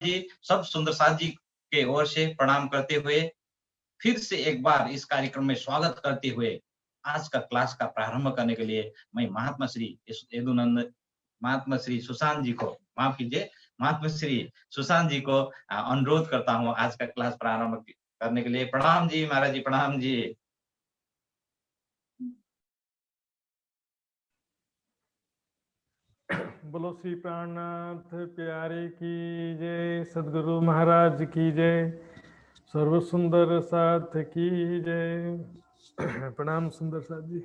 जी सब सुंदर साथ जी के ओर से प्रणाम करते हुए फिर से एक बार इस कार्यक्रम में स्वागत करते हुए आज का क्लास का प्रारंभ करने के लिए मैं महात्मा श्री यदुनंद महात्मा श्री सुशांत जी को माफ कीजिए महात्मा श्री सुशांत जी को अनुरोध करता हूँ आज का क्लास प्रारंभ करने के लिए। प्रणाम जी महाराज जी, प्रणाम जी। बोलो श्री प्राणनाथ प्यारे की जय, सदगुरु महाराज की जय, सर्व सुंदर साथ की जय। प्रणाम सुंदर साथ जी।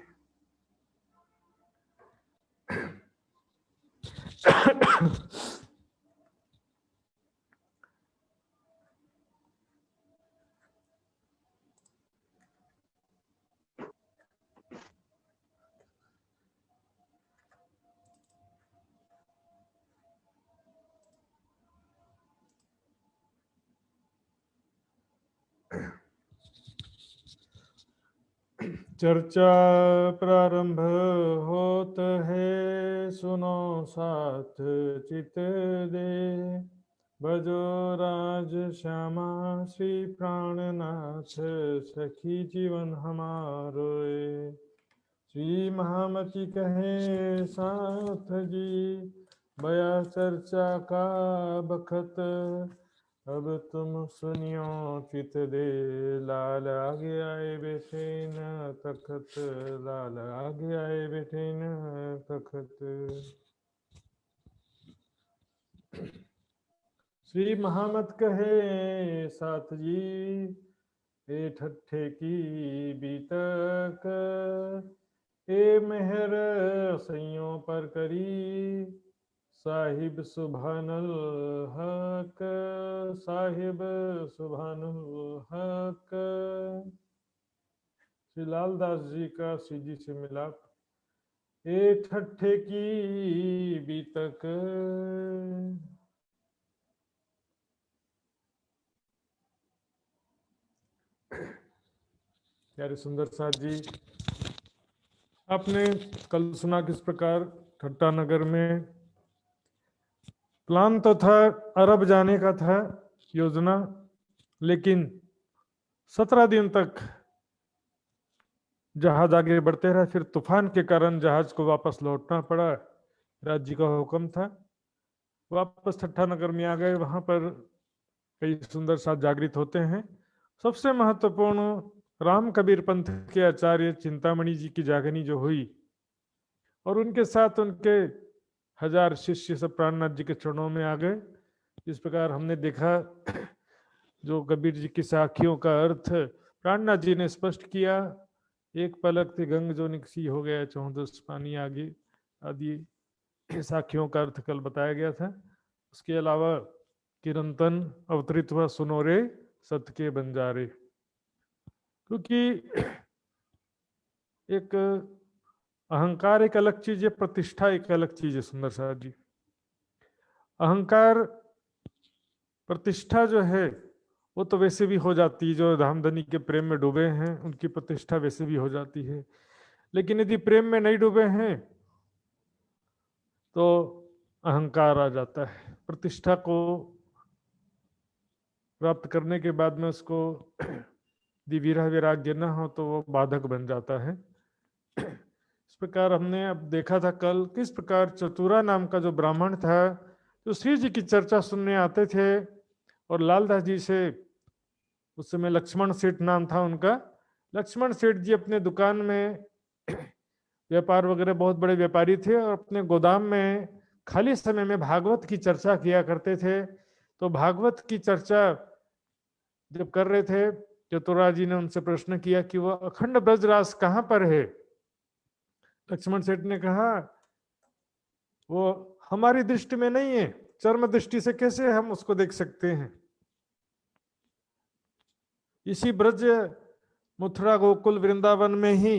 चर्चा प्रारंभ होत है, सुनो साथ चित दे, भजो राज श्यामा श्री प्राणनाथ, सखी जीवन हमारो। श्री महामती कहे साथ जी, बया चर्चा का बखत, अब तुम सुनियो चित दे, लाल आगे आए बैठे न तखत, लाल आगे आए बैठे न तखत। श्री महामत कहे साथ जी, ए ठट्ठे की बीतक, ए मेहर सैयों पर करी, साहिब सुभानुल हक, साहिब सुभानुल हक। श्री लालदास जी का श्री जी से मिलाप। ए ठट्ठे की बीतक, प्यारे सुंदर साथ जी, आपने कल सुना किस प्रकार ठट्टा नगर में प्लान तो था, अरब जाने का था योजना, लेकिन 17 दिन तक जहाज आगे बढ़ते रहे, फिर तूफान के कारण जहाज को वापस लौटना पड़ा। राज्य का हुक्म था, वापस ठट्टा नगर में आ गए। वहां पर कई सुंदर साथ जागृत होते हैं। सबसे महत्वपूर्ण राम कबीर पंथ के आचार्य चिंतामणि जी की जागनी जो हुई, और उनके साथ उनके 1000 शिष्य सब प्राणनाथ जी के चरणों में आ गए। इस प्रकार हमने देखा जो कबीर जी की साखियों का अर्थ प्राणनाथ जी ने स्पष्ट किया। एक पलक थी गंग जो निकसी हो गया, 14 पानी आगे आदि साखियों का अर्थ कल बताया गया था। उसके अलावा किरंतन अवतरित हुआ, सुनो रे सत के बंजारे, क्योंकि एक अहंकार एक अलग चीज है, प्रतिष्ठा एक अलग चीज है। सुंदर साहब जी, अहंकार प्रतिष्ठा जो है वो तो वैसे भी हो जाती है, जो धामधनी के प्रेम में डूबे हैं उनकी प्रतिष्ठा वैसे भी हो जाती है। लेकिन यदि प्रेम में नहीं डूबे हैं तो अहंकार आ जाता है। प्रतिष्ठा को प्राप्त करने के बाद में उसको यदि विरह वैराग्य न हो तो वो बाधक बन जाता है। इस प्रकार हमने अब देखा था कल किस प्रकार चतुरा नाम का जो ब्राह्मण था, जो श्री जी की चर्चा सुनने आते थे, और लालदास जी से, उस समय लक्ष्मण सेठ नाम था उनका, लक्ष्मण सेठ जी अपने दुकान में व्यापार वगैरह बहुत बड़े व्यापारी थे, और अपने गोदाम में खाली समय में भागवत की चर्चा किया करते थे। तो भागवत की चर्चा जब कर रहे थे, चतुरा जी ने उनसे प्रश्न किया कि वह अखंड ब्रजरास कहाँ पर है। लक्ष्मण सेठ ने कहा वो हमारी दृष्टि में नहीं है, चर्म दृष्टि से कैसे हम उसको देख सकते हैं। इसी ब्रज मथुरा गोकुल वृंदावन में ही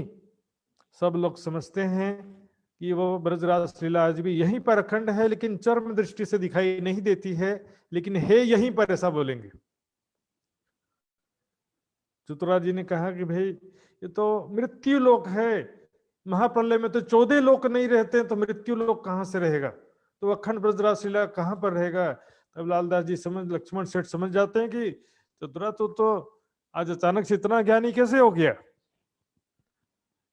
सब लोग समझते हैं कि वो ब्रजरास लीला आज भी यहीं पर अखंड है, लेकिन चर्म दृष्टि से दिखाई नहीं देती है, लेकिन है यहीं पर, ऐसा बोलेंगे। चतुरा जी ने कहा कि भाई ये तो मृत्यु लोक है, महाप्रलय में तो 14 लोक नहीं रहते, तो मृत्यु लोक कहां से रहेगा, तो अखंड ब्रजरास लीला कहां पर रहेगा। तब लालदास जी लक्ष्मण सेठ समझ जाते हैं कि चतुरा तो आज अचानक से इतना ज्ञानी कैसे हो गया,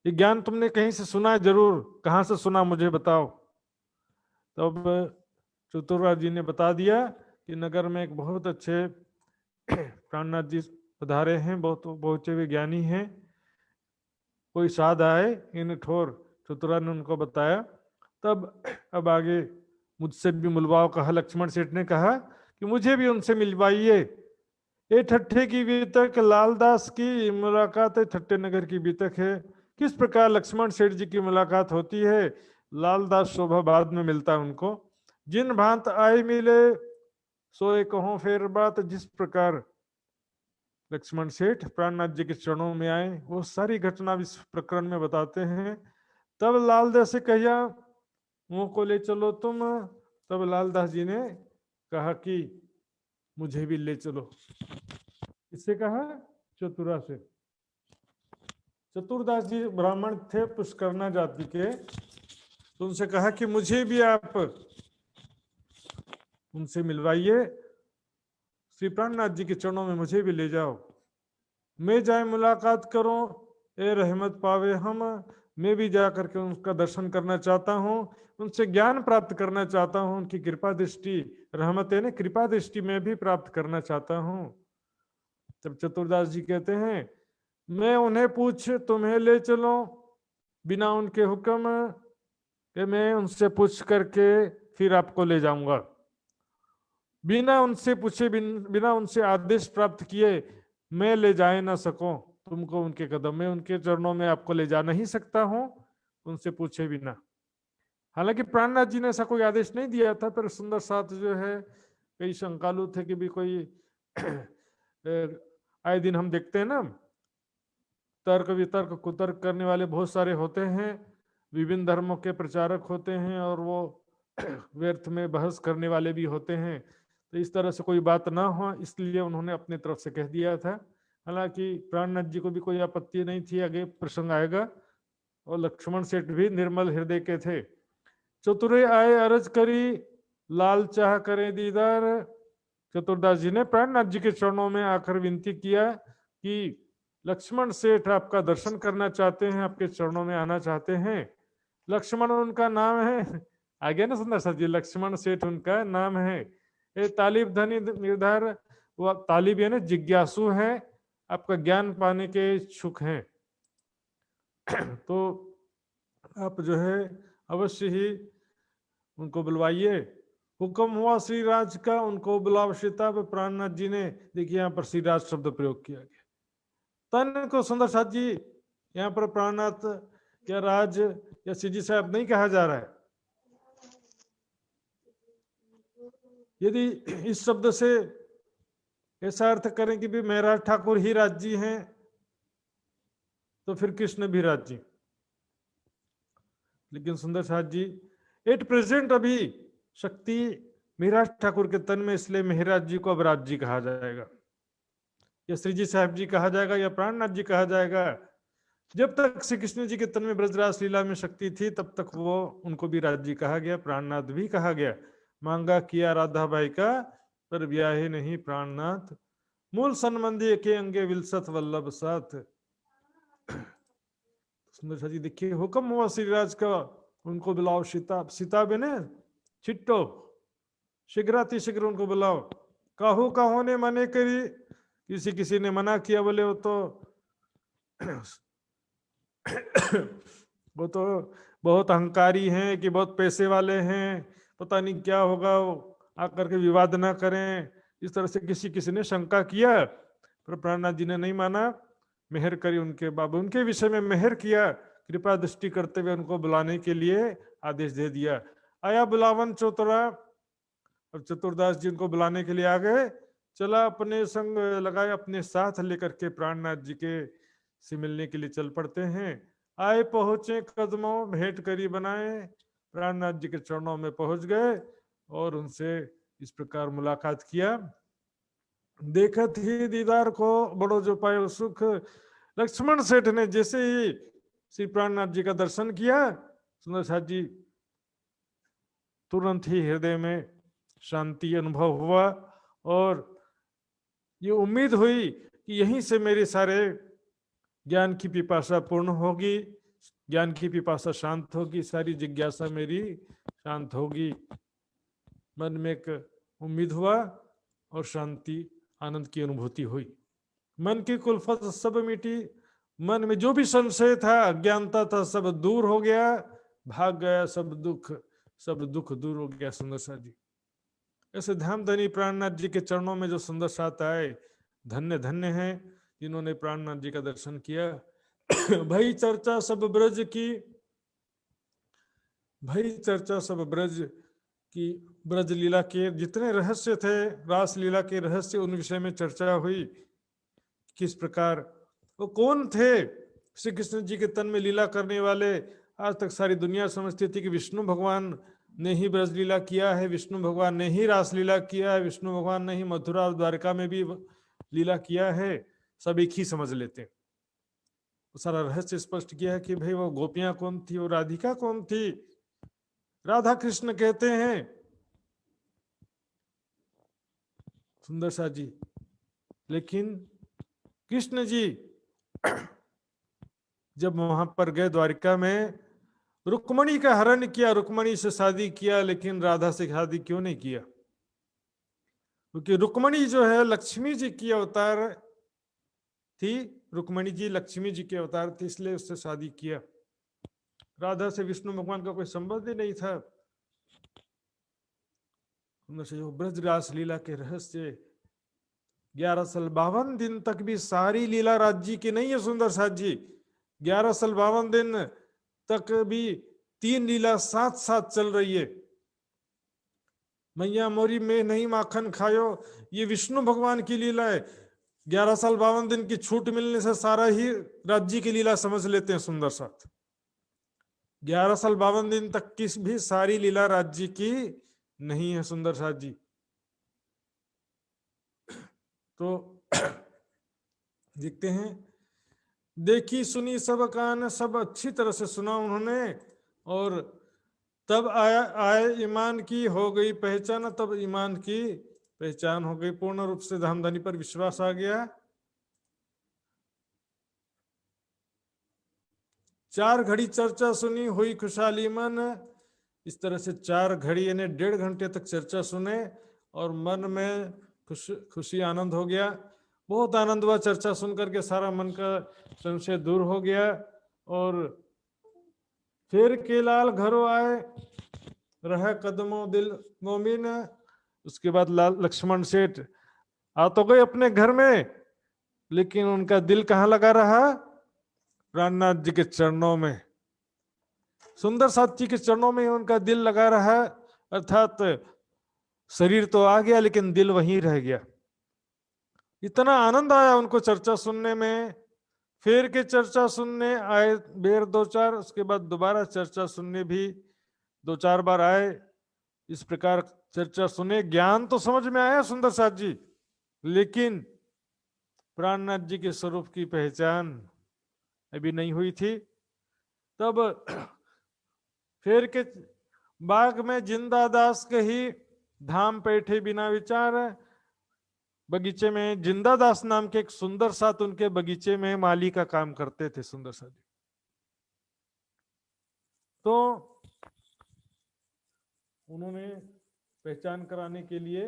ये ज्ञान तुमने कहीं से सुना है जरूर, कहाँ से सुना मुझे बताओ। तब चतुरा जी ने बता दिया कि नगर में एक बहुत अच्छे प्राणनाथ जी पधारे हैं, बहुत पहुंचे हुए ज्ञानी हैं, कोई साध आए इन ठोर। चतुरा ने उनको बताया। तब अब आगे मुझसे भी मिलवाओ कहा लक्ष्मण सेठ ने कहा कि मुझे भी उनसे मिलवाइए। ये ठट्ठे की बीतक लालदास की मुलाकात है, ठट्टे नगर की बीतक है। किस प्रकार लक्ष्मण सेठ जी की मुलाकात होती है, लालदास शोभा बाद में मिलता उनको। जिन भांत आए मिले सोए कहो फेर बात, जिस प्रकार लक्ष्मण सेठ प्राणनाथ जी के चरणों में आए वो सारी घटना इस प्रकरण में बताते हैं। तब लालदास से कहिया मुंह को ले चलो तुम। तब लालदास जी ने कहा कि मुझे भी ले चलो। इससे कहा चतुरा से। चतुरदास जी ब्राह्मण थे पुष्करना जाति के, तो उनसे कहा कि मुझे भी आप उनसे मिलवाइए, श्री प्राणनाथ जी के चरणों में मुझे भी ले जाओ। मैं जाए मुलाकात करो ए रहमत पावे हम, मैं भी जा करके उनका दर्शन करना चाहता हूँ, उनसे ज्ञान प्राप्त करना चाहता हूँ, उनकी कृपा दृष्टि, रहमत है ना, कृपा दृष्टि मैं भी प्राप्त करना चाहता हूँ। तब चतुरदास जी कहते हैं मैं उन्हें पूछ तुम्हें ले चलो बिना उनके हुक्म कि मैं उनसे पूछ करके फिर आपको ले जाऊंगा। बिना उनसे पूछे बिना उनसे आदेश प्राप्त किए मैं ले जा ना सकूं तुमको उनके कदम में, उनके चरणों में आपको ले जा नहीं सकता हूं उनसे पूछे बिना। हालांकि प्राणनाथ जी ने ऐसा कोई आदेश नहीं दिया था, पर सुंदर साथ जो है कई शंकालु थे कि भी कोई आए दिन हम देखते हैं ना तर्क वितर्क कुतर्क करने वाले बहुत सारे होते हैं, विभिन्न धर्मों के प्रचारक होते हैं और वो व्यर्थ में बहस करने वाले भी होते हैं। तो इस तरह से कोई बात ना हो इसलिए उन्होंने अपनी तरफ से कह दिया था। हालांकि प्राणनाथ जी को भी कोई आपत्ति नहीं थी, आगे प्रसंग आएगा। और लक्ष्मण सेठ भी निर्मल हृदय के थे। चतुरे आए अरज करी लाल चाह करे दीदार। चतुरदास जी ने प्राणनाथ जी के चरणों में आकर विनती किया कि लक्ष्मण सेठ आपका दर्शन करना चाहते हैं, आपके चरणों में आना चाहते हैं। लक्ष्मण उनका नाम है, आगे ना सुंदर सर जी, लक्ष्मण सेठ उनका नाम है। ये तालिब धनी निर्धार, वो तालिब है ना जिज्ञासु है, आपका ज्ञान पाने के इच्छुक हैं। तो आप जो है अवश्य ही उनको बुलवाइए। हुक्म हुआ श्री राज का, उनको बुलाव शिताब। प्राणनाथ जी ने, देखिए यहाँ पर श्री राज शब्द प्रयोग किया गया। तन को सुंदर साथ जी यहाँ पर प्राणनाथ या राज या सीजी साहब नहीं कहा जा रहा है। यदि इस शब्द से ऐसा अर्थ करें कि भी महाराज ठाकुर ही राज जी हैं तो फिर कृष्ण भी राज जी। लेकिन सुंदर साथ जी एट प्रेजेंट अभी शक्ति महाराज ठाकुर के तन में, इसलिए महाराज जी को अब राज जी कहा जाएगा, या श्री जी साहब जी कहा जाएगा, या प्राणनाथ जी कहा जाएगा। जब तक श्री कृष्ण जी के तन में ब्रजराज लीला में शक्ति थी तब तक वो उनको भी राज जी कहा गया, प्राणनाथ भी कहा गया। मांगा किया राधा भाई का पर ब्याहे नहीं प्राणनाथ, मूल संबंधी के अंगे विलसत वल्लभ साथ। सुंदर सा जी देखिए हुक्म हुआ श्रीराज का, उनको बुलाओ सीता, सीता बने छिट्टो शीघ्रातिशीघ्र उनको बुलाओ। काहू काहो ने मने करी, किसी किसी ने मना किया, बोले वो तो बहुत अहंकारी हैं कि बहुत पैसे वाले हैं, पता नहीं क्या होगा, आकर के विवाद ना करें, इस तरह से किसी किसी ने शंका किया। पर प्राणनाथ जी ने नहीं माना, मेहर करी उनके बाबू, उनके विषय में मेहर किया, कृपा दृष्टि करते हुए उनको बुलाने के लिए आदेश दे दिया। आया बुलावन चतुरा, अब चतुरदास जी उनको बुलाने के लिए आ गए। चला अपने संग लगाए, अपने साथ लेकर के प्राणनाथ जी के से मिलने के लिए चल पड़ते हैं। आए पहुंचे कदमों भेंट करी बनाए, प्राणनाथ जी के चरणों में पहुंच गए और उनसे इस प्रकार मुलाकात किया। देखत ही दीदार को बड़ो जो पायो सुख। लक्ष्मण सेठ ने जैसे ही श्री प्राणनाथ जी का दर्शन किया, सुंदर साथ जी तुरंत ही हृदय में शांति अनुभव हुआ और ये उम्मीद हुई कि यहीं से मेरे सारे ज्ञान की पिपासा पूर्ण होगी, ज्ञान की पिपासा शांत होगी, सारी जिज्ञासा मेरी शांत होगी। मन में एक उम्मीद हुआ और शांति आनंद की अनुभूति हुई। मन की कुल्फत सब मिटी, मन में जो भी संशय था, अज्ञानता था, सब दूर हो गया, भाग गया सब दुख दूर हो गया। सुंदर साथ जी ऐसे धामधनी प्राणनाथ जी के चरणों में जो सुंदर साथ आए, धन्य धन्य हैं जिन्होंने प्राणनाथ जी का दर्शन किया। भई चर्चा सब ब्रज की, भई चर्चा सब ब्रज की, ब्रज लीला के जितने रहस्य थे, रास लीला के रहस्य, उन विषय में चर्चा हुई। किस प्रकार वो कौन थे श्री कृष्ण जी के तन में लीला करने वाले। आज तक सारी दुनिया समझती थी कि विष्णु भगवान ने ही ब्रज लीला किया है, विष्णु भगवान ने ही रास लीला किया है, विष्णु भगवान ने ही मथुरा और द्वारका में भी लीला किया है, सब एक ही समझ लेते हैं। सारा रहस्य स्पष्ट किया है कि भाई वो गोपियां कौन थी, वो राधिका कौन थी। राधा कृष्ण कहते हैं सुंदर सा जी, लेकिन कृष्ण जी जब वहां पर गए द्वारिका में, रुक्मणी का हरण किया, रुक्मणी से शादी किया, लेकिन राधा से शादी क्यों नहीं किया? क्योंकि रुक्मणी जो है लक्ष्मी जी की अवतार थी, रुक्मणी जी लक्ष्मी जी के अवतार थी, इसलिए उससे शादी किया। राधा से विष्णु भगवान का कोई संबंध ही नहीं था। ब्रज रास लीला के रहस्य 11 साल 52 दिन तक भी सारी लीला राज्य की नहीं है सुंदर साथ जी। 11 साल 52 दिन तक भी 3 लीला साथ साथ चल रही है। मैया मोरी में नहीं माखन खायो, ये विष्णु भगवान की लीला है। 11 साल 52 दिन की छूट मिलने से सारा ही राज्य की लीला समझ लेते हैं सुंदर साथ। 11 साल 52 दिन तक किस भी सारी लीला राज्य की नहीं है सुंदर साथ जी। तो देखते हैं, देखी सुनी सब कान, सब अच्छी तरह से सुना उन्होंने, और तब आए ईमान की हो गई पहचान, तब ईमान की पहचान हो गई, पूर्ण रूप से धामधनी पर विश्वास आ गया। 4 घड़ी चर्चा सुनी हुई खुशहाली मन, इस तरह से 4 घड़ी यानी 1.5 घंटे तक चर्चा सुने और मन में खुशी आनंद हो गया। बहुत आनंद हुआ चर्चा सुन करके, सारा मन का संशय दूर हो गया। और फिर के लाल घरों आए, रह कदमों दिल मोमिन। उसके बाद लक्ष्मण सेठ आ तो गए अपने घर में, लेकिन उनका दिल कहाँ लगा रहा? प्राणनाथ जी के चरणों में, सुंदर साथ जी के चरणों में उनका दिल लगा रहा। अर्थात शरीर तो आ गया लेकिन दिल वहीं रह गया। इतना आनंद आया उनको चर्चा सुनने में। फिर के चर्चा सुनने आए बेर 2-4, उसके बाद दोबारा चर्चा सुनने भी 2-4 बार आए। इस प्रकार चर्चा सुने, ज्ञान तो समझ में आया सुंदर साथ जी, लेकिन प्राणनाथ जी के स्वरूप की पहचान अभी नहीं हुई थी। तब फिर के बाग में जिंदा दास कही, धाम बैठे बिना विचार। बगीचे में जिंदा दास नाम के एक सुंदर साथ उनके बगीचे में माली का काम करते थे सुंदर साथ। तो उन्होंने पहचान कराने के लिए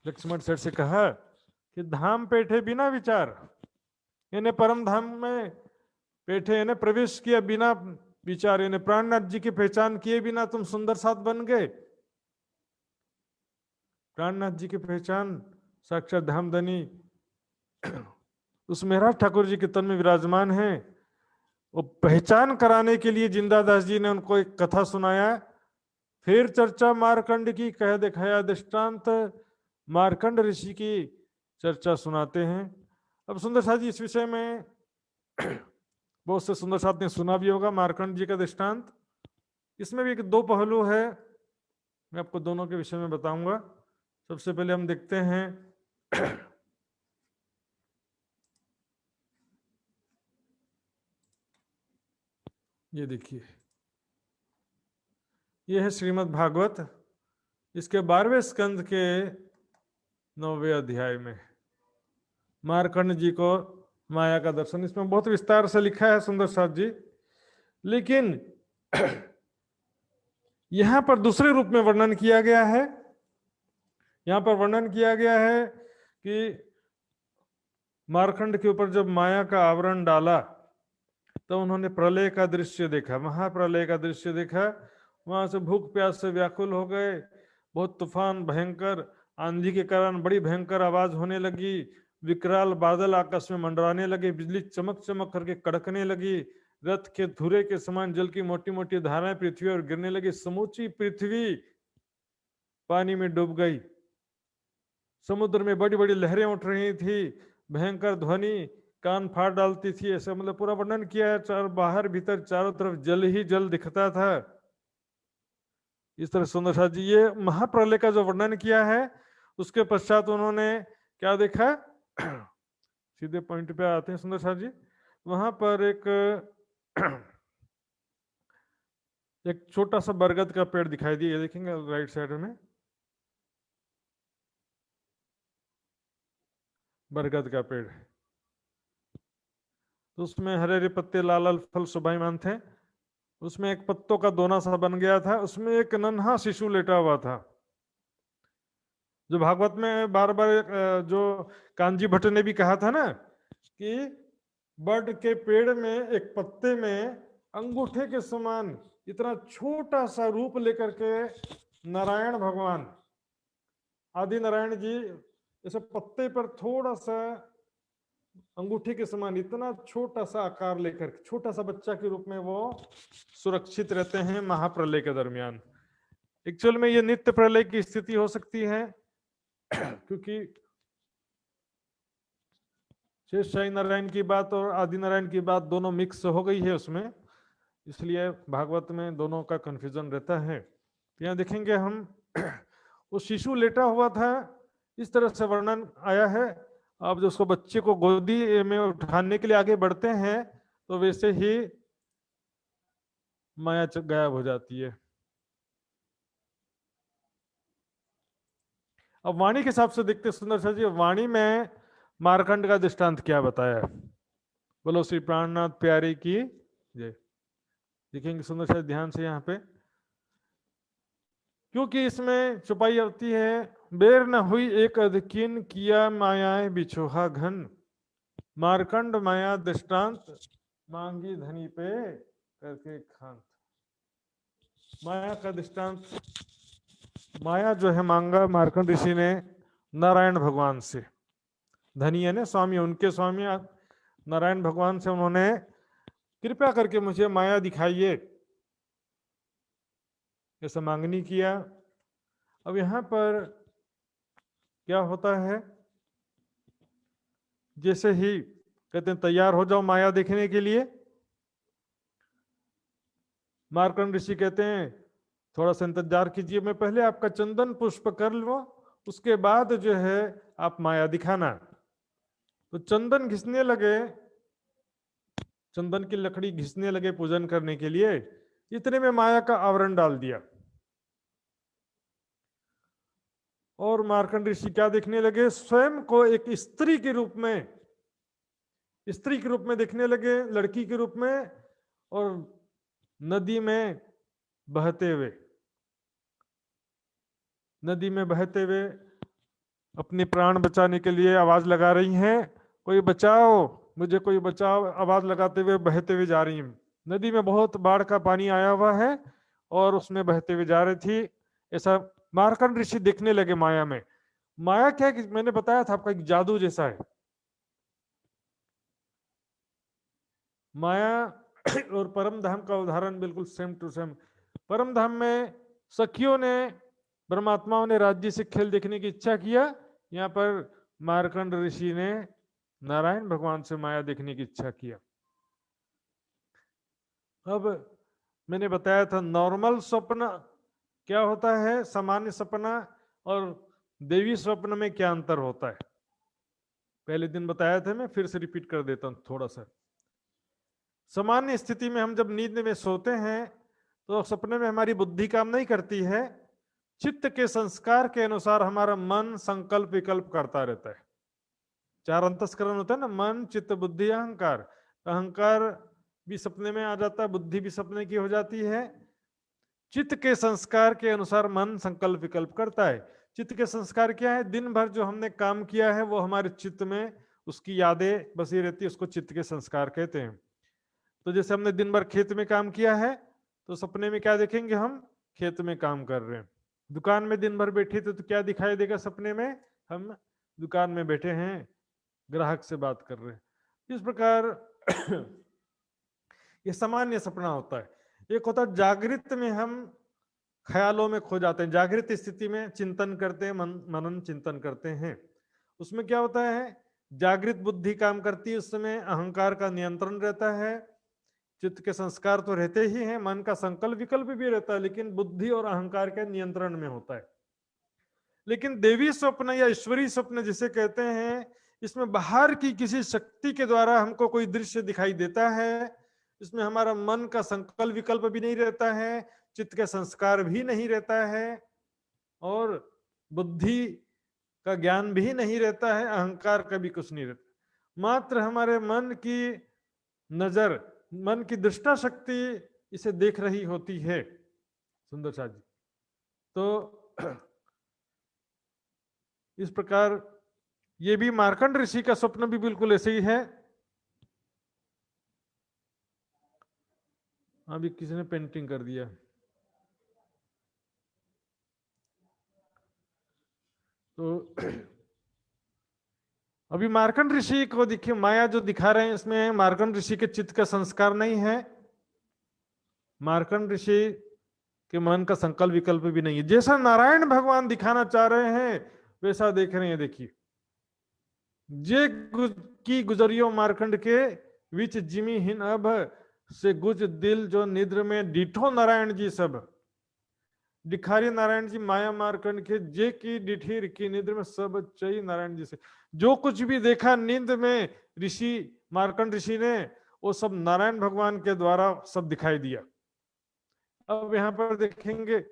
लक्ष्मण सेठ से कहा कि धाम बैठे बिना विचार, यानी परम धाम में बैठे यानी प्रवेश किया बिना विचार, यानी प्राणनाथ जी की पहचान किए बिना तुम सुंदर साथ बन गए। प्राणनाथ जी की पहचान साक्षात धामधनी उस मेहराज ठाकुर जी के तन में विराजमान है। वो पहचान कराने के लिए जिंदादास जी ने उनको एक कथा सुनाया। फिर चर्चा मारकंड की, कह दिखाया दृष्टांत। मारकंड ऋषि की चर्चा सुनाते हैं। अब सुंदर साथ जी इस विषय में बहुत से सुंदर साथ ने सुना भी होगा मारकंड जी का दृष्टांत। इसमें भी एक 2 पहलू है, मैं आपको दोनों के विषय में बताऊंगा। सबसे पहले हम देखते हैं ये देखिए, यह है श्रीमद् भागवत, इसके 12वें स्कंद के 9वें अध्याय में मार्कंड जी को माया का दर्शन। इसमें बहुत विस्तार से लिखा है सुंदर साथ जी, लेकिन यहां पर दूसरे रूप में वर्णन किया गया है। यहां पर वर्णन किया गया है कि मार्कंड के ऊपर जब माया का आवरण डाला तो उन्होंने प्रलय का दृश्य देखा, महाप्रलय का दृश्य देखा। वहां से भूख प्यास से व्याकुल हो गए, बहुत तूफान भयंकर आंधी के कारण बड़ी भयंकर आवाज होने लगी, विकराल बादल आकाश में मंडराने लगे, बिजली चमक चमक करके कड़कने लगी, रथ के धुरे के समान जल की मोटी मोटी धाराएं पृथ्वी और गिरने लगी, समूची पृथ्वी पानी में डूब गई, समुद्र में बड़ी बड़ी लहरें उठ रही थी, भयंकर ध्वनि कान फाड़ डालती थी। ऐसा मतलब पूरा वर्णन किया है, बाहर भीतर चारों तरफ जल ही जल दिखता था। इस तरह सुंदर साथ जी ये महाप्रलय का जो वर्णन किया है, उसके पश्चात उन्होंने क्या देखा, सीधे पॉइंट पे आते हैं सुंदर साथ जी। वहां पर एक छोटा सा बरगद का पेड़ दिखाई दिया, ये देखेंगे राइट साइड में बरगद का पेड़, तो उसमें हरे हरे पत्ते लाल लाल फल शोभायमान थे। उसमें एक पत्तों का दोना सा बन गया था, उसमें एक नन्हा शिशु लेटा हुआ था। जो भागवत में बार बार जो कांजी भट्ट ने भी कहा था ना कि बड के पेड़ में एक पत्ते में अंगूठे के समान इतना छोटा सा रूप लेकर के नारायण भगवान आदि नारायण जी ऐसे पत्ते पर थोड़ा सा अंगूठे के समान इतना छोटा सा आकार लेकर छोटा सा बच्चा के रूप में वो सुरक्षित रहते हैं महाप्रलय के दरमियान। एक्चुअल में ये नित्य प्रलय की स्थिति हो सकती है क्योंकि शेष शाही नारायण की बात और आदि नारायण की बात दोनों मिक्स हो गई है उसमें, इसलिए भागवत में दोनों का कंफ्यूजन रहता है। यहाँ देखेंगे हम वो शिशु लेटा हुआ था, इस तरह से वर्णन आया है। अब जो उसको बच्चे को गोदी में उठाने के लिए आगे बढ़ते हैं तो वैसे ही माया गायब हो जाती है। अब वाणी के हिसाब से देखते सुंदर सा जी, वाणी में मार्कंड का दृष्टांत क्या बताया, बोलो श्री प्राणनाथ प्यारे की जय। देखेंगे सुंदर सा ध्यान से यहाँ पे, क्योंकि इसमें छुपाई होती है, बेर न हुई एक अधिकीन किया मायाए बिछोहा घन, मार्कंड माया दृष्टांत मांगी धनी पे करके खांत। माया का दृष्टांत, माया जो है मांगा मार्कंड ऋषि ने नारायण भगवान से, धनी है ना स्वामी, उनके स्वामी नारायण भगवान से उन्होंने कृपया करके मुझे माया दिखाइए ऐसा मांगनी किया। अब यहां पर क्या होता है, जैसे ही कहते हैं तैयार हो जाओ माया देखने के लिए, मार्कंड ऋषि कहते हैं थोड़ा सा इंतजार कीजिए, मैं पहले आपका चंदन पुष्प कर लूं, उसके बाद जो है आप माया दिखाना। तो चंदन घिसने लगे, चंदन की लकड़ी घिसने लगे पूजन करने के लिए, इतने में माया का आवरण डाल दिया और मार्कंड ऋषि क्या देखने लगे, स्वयं को एक स्त्री के रूप में, स्त्री के रूप में देखने लगे, लड़की के रूप में, और नदी में बहते हुए, नदी में बहते हुए अपने प्राण बचाने के लिए आवाज लगा रही हैं, कोई बचाओ मुझे, कोई बचाओ, आवाज लगाते हुए बहते हुए जा रही हैं। नदी में बहुत बाढ़ का पानी आया हुआ है और उसमें बहते हुए जा रही थी। ऐसा मार्कंड ऋषि देखने लगे माया में। माया क्या है कि मैंने बताया था आपका एक जादू जैसा है। माया और परम धाम का उदाहरण बिल्कुल सेम टू सेम। परम धाम में सखियों ने, परमात्माओं ने राज्य से खेल देखने की इच्छा किया, यहाँ पर मार्कंड ऋषि ने नारायण भगवान से माया देखने की इच्छा किया। अब मैंने बताया था नॉर्मल स्वप्न क्या होता है, सामान्य सपना और देवी स्वप्न में क्या अंतर होता है, पहले दिन बताया था, मैं फिर से रिपीट कर देता हूं थोड़ा सा। सामान्य स्थिति में हम जब नींद में सोते हैं तो सपने में हमारी बुद्धि काम नहीं करती है, चित्त के संस्कार के अनुसार हमारा मन संकल्प विकल्प करता रहता है। 4 अंतस्करण होता है ना, मन, चित्त, बुद्धि, अहंकार। अहंकार भी सपने में आ जाता है, बुद्धि भी सपने की हो जाती है। चित्त के संस्कार के अनुसार मन संकल्प विकल्प करता है। चित्त के संस्कार क्या है? दिन भर जो हमने काम किया है वो हमारे चित्त में उसकी यादें बसी रहती है, उसको चित्त के संस्कार कहते हैं। तो जैसे हमने दिन भर खेत में काम किया है तो सपने में क्या देखेंगे? हम खेत में काम कर रहे हैं। दुकान में दिन भर बैठे थे तो क्या दिखाई देगा सपने में? हम दुकान में बैठे हैं, ग्राहक से बात कर रहे हैं। इस प्रकार ये सामान्य सपना होता है। एक होता है जागृत में हम ख्यालों में खो जाते हैं, जागृत स्थिति में चिंतन करते हैं, मनन चिंतन करते हैं। उसमें क्या होता है? जागृत बुद्धि काम करती है, उस समय अहंकार का नियंत्रण रहता है, चित्त के संस्कार तो रहते ही हैं, मन का संकल्प विकल्प भी रहता है, लेकिन बुद्धि और अहंकार के नियंत्रण में होता है। लेकिन देवी स्वप्न या ईश्वरीय स्वप्न जिसे कहते हैं, इसमें बाहर की किसी शक्ति के द्वारा हमको कोई दृश्य दिखाई देता है, इसमें हमारा मन का संकल्प विकल्प भी नहीं रहता है, चित्त के संस्कार भी नहीं रहता है, और बुद्धि का ज्ञान भी नहीं रहता है, अहंकार का भी कुछ नहीं रहता। मात्र हमारे मन की नजर, मन की दृष्टा शक्ति इसे देख रही होती है। सुंदर शाह जी, तो इस प्रकार ये भी मार्कंड ऋषि का स्वप्न भी बिल्कुल ऐसे ही है। अभी किसी ने पेंटिंग कर दिया। तो अभी मार्कंड ऋषि को देखिए, माया जो दिखा रहे हैं इसमें मार्कंड ऋषि के चित्त का संस्कार नहीं है, मार्कंड ऋषि के मन का संकल्प विकल्प भी नहीं है। जैसा नारायण भगवान दिखाना चाह रहे हैं वैसा देख रहे हैं। देखिए, जे की गुजरियो मार्कंड के विच जिमी हिन अब से गुज दिल जो निद्र में डिठो नारायण जी सब। दिखारी नारायण जी माया मार्कंड के जे की डिठीर की निद्र में सब चई नारायण जी से। जो कुछ भी देखा नींद में ऋषि मार्कंड ऋषि ने, वो सब नारायण भगवान के द्वारा सब दिखाई दिया। अब यहां पर देखेंगे,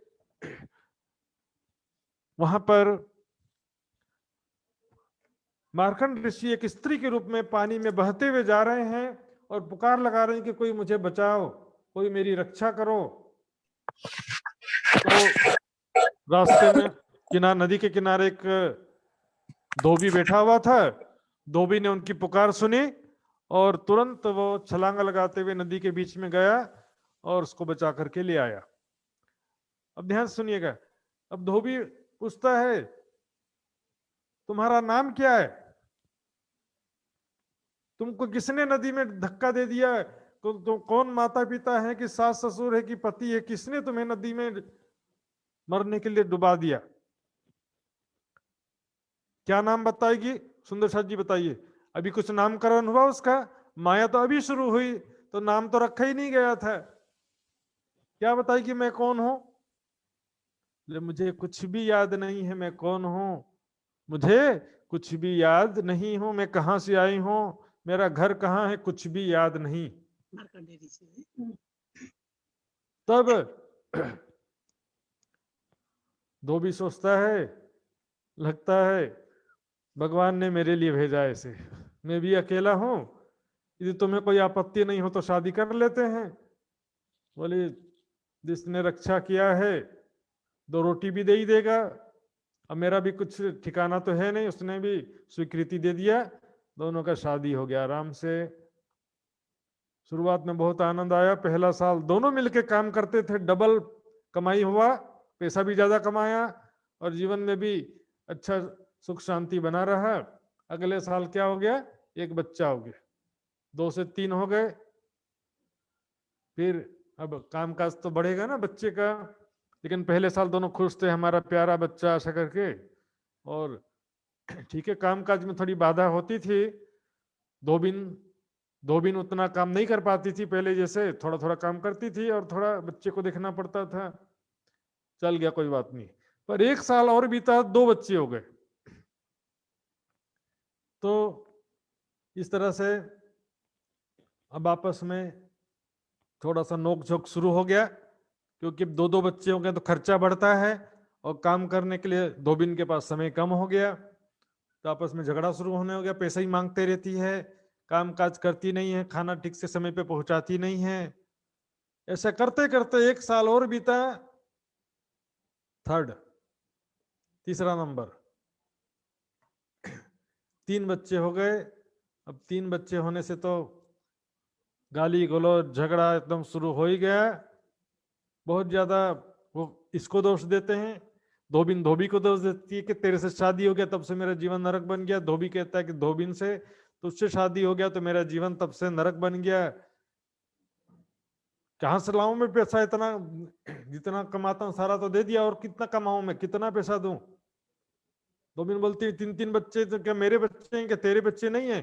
वहां पर मार्कंड ऋषि एक स्त्री के रूप में पानी में बहते हुए जा रहे हैं और पुकार लगा रहे हैं कि कोई मुझे बचाओ, कोई मेरी रक्षा करो। तो रास्ते में नदी के किनारे एक धोबी बैठा हुआ था। धोबी ने उनकी पुकार सुनी और तुरंत वो छलांग लगाते हुए नदी के बीच में गया और उसको बचा करके ले आया। अब ध्यान सुनिएगा, अब धोबी पूछता है तुम्हारा नाम क्या है? तुमको किसने नदी में धक्का दे दिया? तो कौन माता पिता है कि सास ससुर है कि पति है, किसने तुम्हें नदी में मरने के लिए डुबा दिया? क्या नाम बताएगी? सुंदर शाह जी बताइए। अभी कुछ नामकरण हुआ उसका? माया तो अभी शुरू हुई, तो नाम तो रखा ही नहीं गया था। क्या बताएगी मैं कौन हूं? मुझे कुछ भी याद नहीं है मैं कौन हूं, मुझे कुछ भी याद नहीं हूं, मैं कहां से आई हूं, मेरा घर कहां है, कुछ भी याद नहीं। तब धोबी सोचता है, लगता है भगवान ने मेरे लिए भेजा ऐसे, मैं भी अकेला हूं, यदि तुम्हें कोई आपत्ति नहीं हो तो शादी कर लेते हैं। बोले जिसने रक्षा किया है 2 रोटी भी दे ही देगा, अब मेरा भी कुछ ठिकाना तो है नहीं, उसने भी स्वीकृति दे दिया, दोनों का शादी हो गया आराम से। शुरुआत में बहुत आनंद आया, पहला साल दोनों मिलके काम करते थे, डबल कमाई हुआ, पैसा भी ज्यादा कमाया और जीवन में भी अच्छा सुख शांति बना रहा। अगले साल क्या हो गया? एक बच्चा हो गया, 2 से 3 हो गए। फिर अब कामकाज तो बढ़ेगा ना बच्चे का, लेकिन पहले साल दोनों खुश थे, हमारा प्यारा बच्चा ऐसा करके। और ठीक है, कामकाज में थोड़ी बाधा होती थी, धोबिन उतना काम नहीं कर पाती थी पहले जैसे, थोड़ा थोड़ा काम करती थी और थोड़ा बच्चे को देखना पड़ता था। चल गया, कोई बात नहीं। पर 1 साल और बीता, 2 बच्चे हो गए। तो इस तरह से अब आपस में थोड़ा सा नोक झोंक शुरू हो गया। क्योंकि 2-2 बच्चे हो गए तो खर्चा बढ़ता है और काम करने के लिए धोबिन के पास समय कम हो गया, तो आपस में झगड़ा शुरू होने हो गया। पैसा ही मांगते रहती है, काम काज करती नहीं है, खाना ठीक से समय पे पहुंचाती नहीं है। ऐसा करते करते 1 साल और बीता, तीसरा नंबर, 3 बच्चे हो गए। अब 3 बच्चे होने से तो गाली गलौज झगड़ा एकदम शुरू हो ही गया बहुत ज्यादा। वो इसको दोष देते हैं, धोबिन धोबी को दोष देती है कि तेरे से शादी हो गया तब से मेरा जीवन नरक बन गया। धोबी कहता है कि धोबिन से तुझसे शादी हो गया तो मेरा जीवन तब से नरक बन गया। कहां से लाऊं मैं पैसा, इतना जितना कमाता हूं सारा तो दे दिया, और कितना कमाऊं मैं, कितना पैसा दूं। धोबिन बोलती है 3-3 बच्चे तो क्या मेरे बच्चे हैं, क्या तेरे बच्चे नहीं है,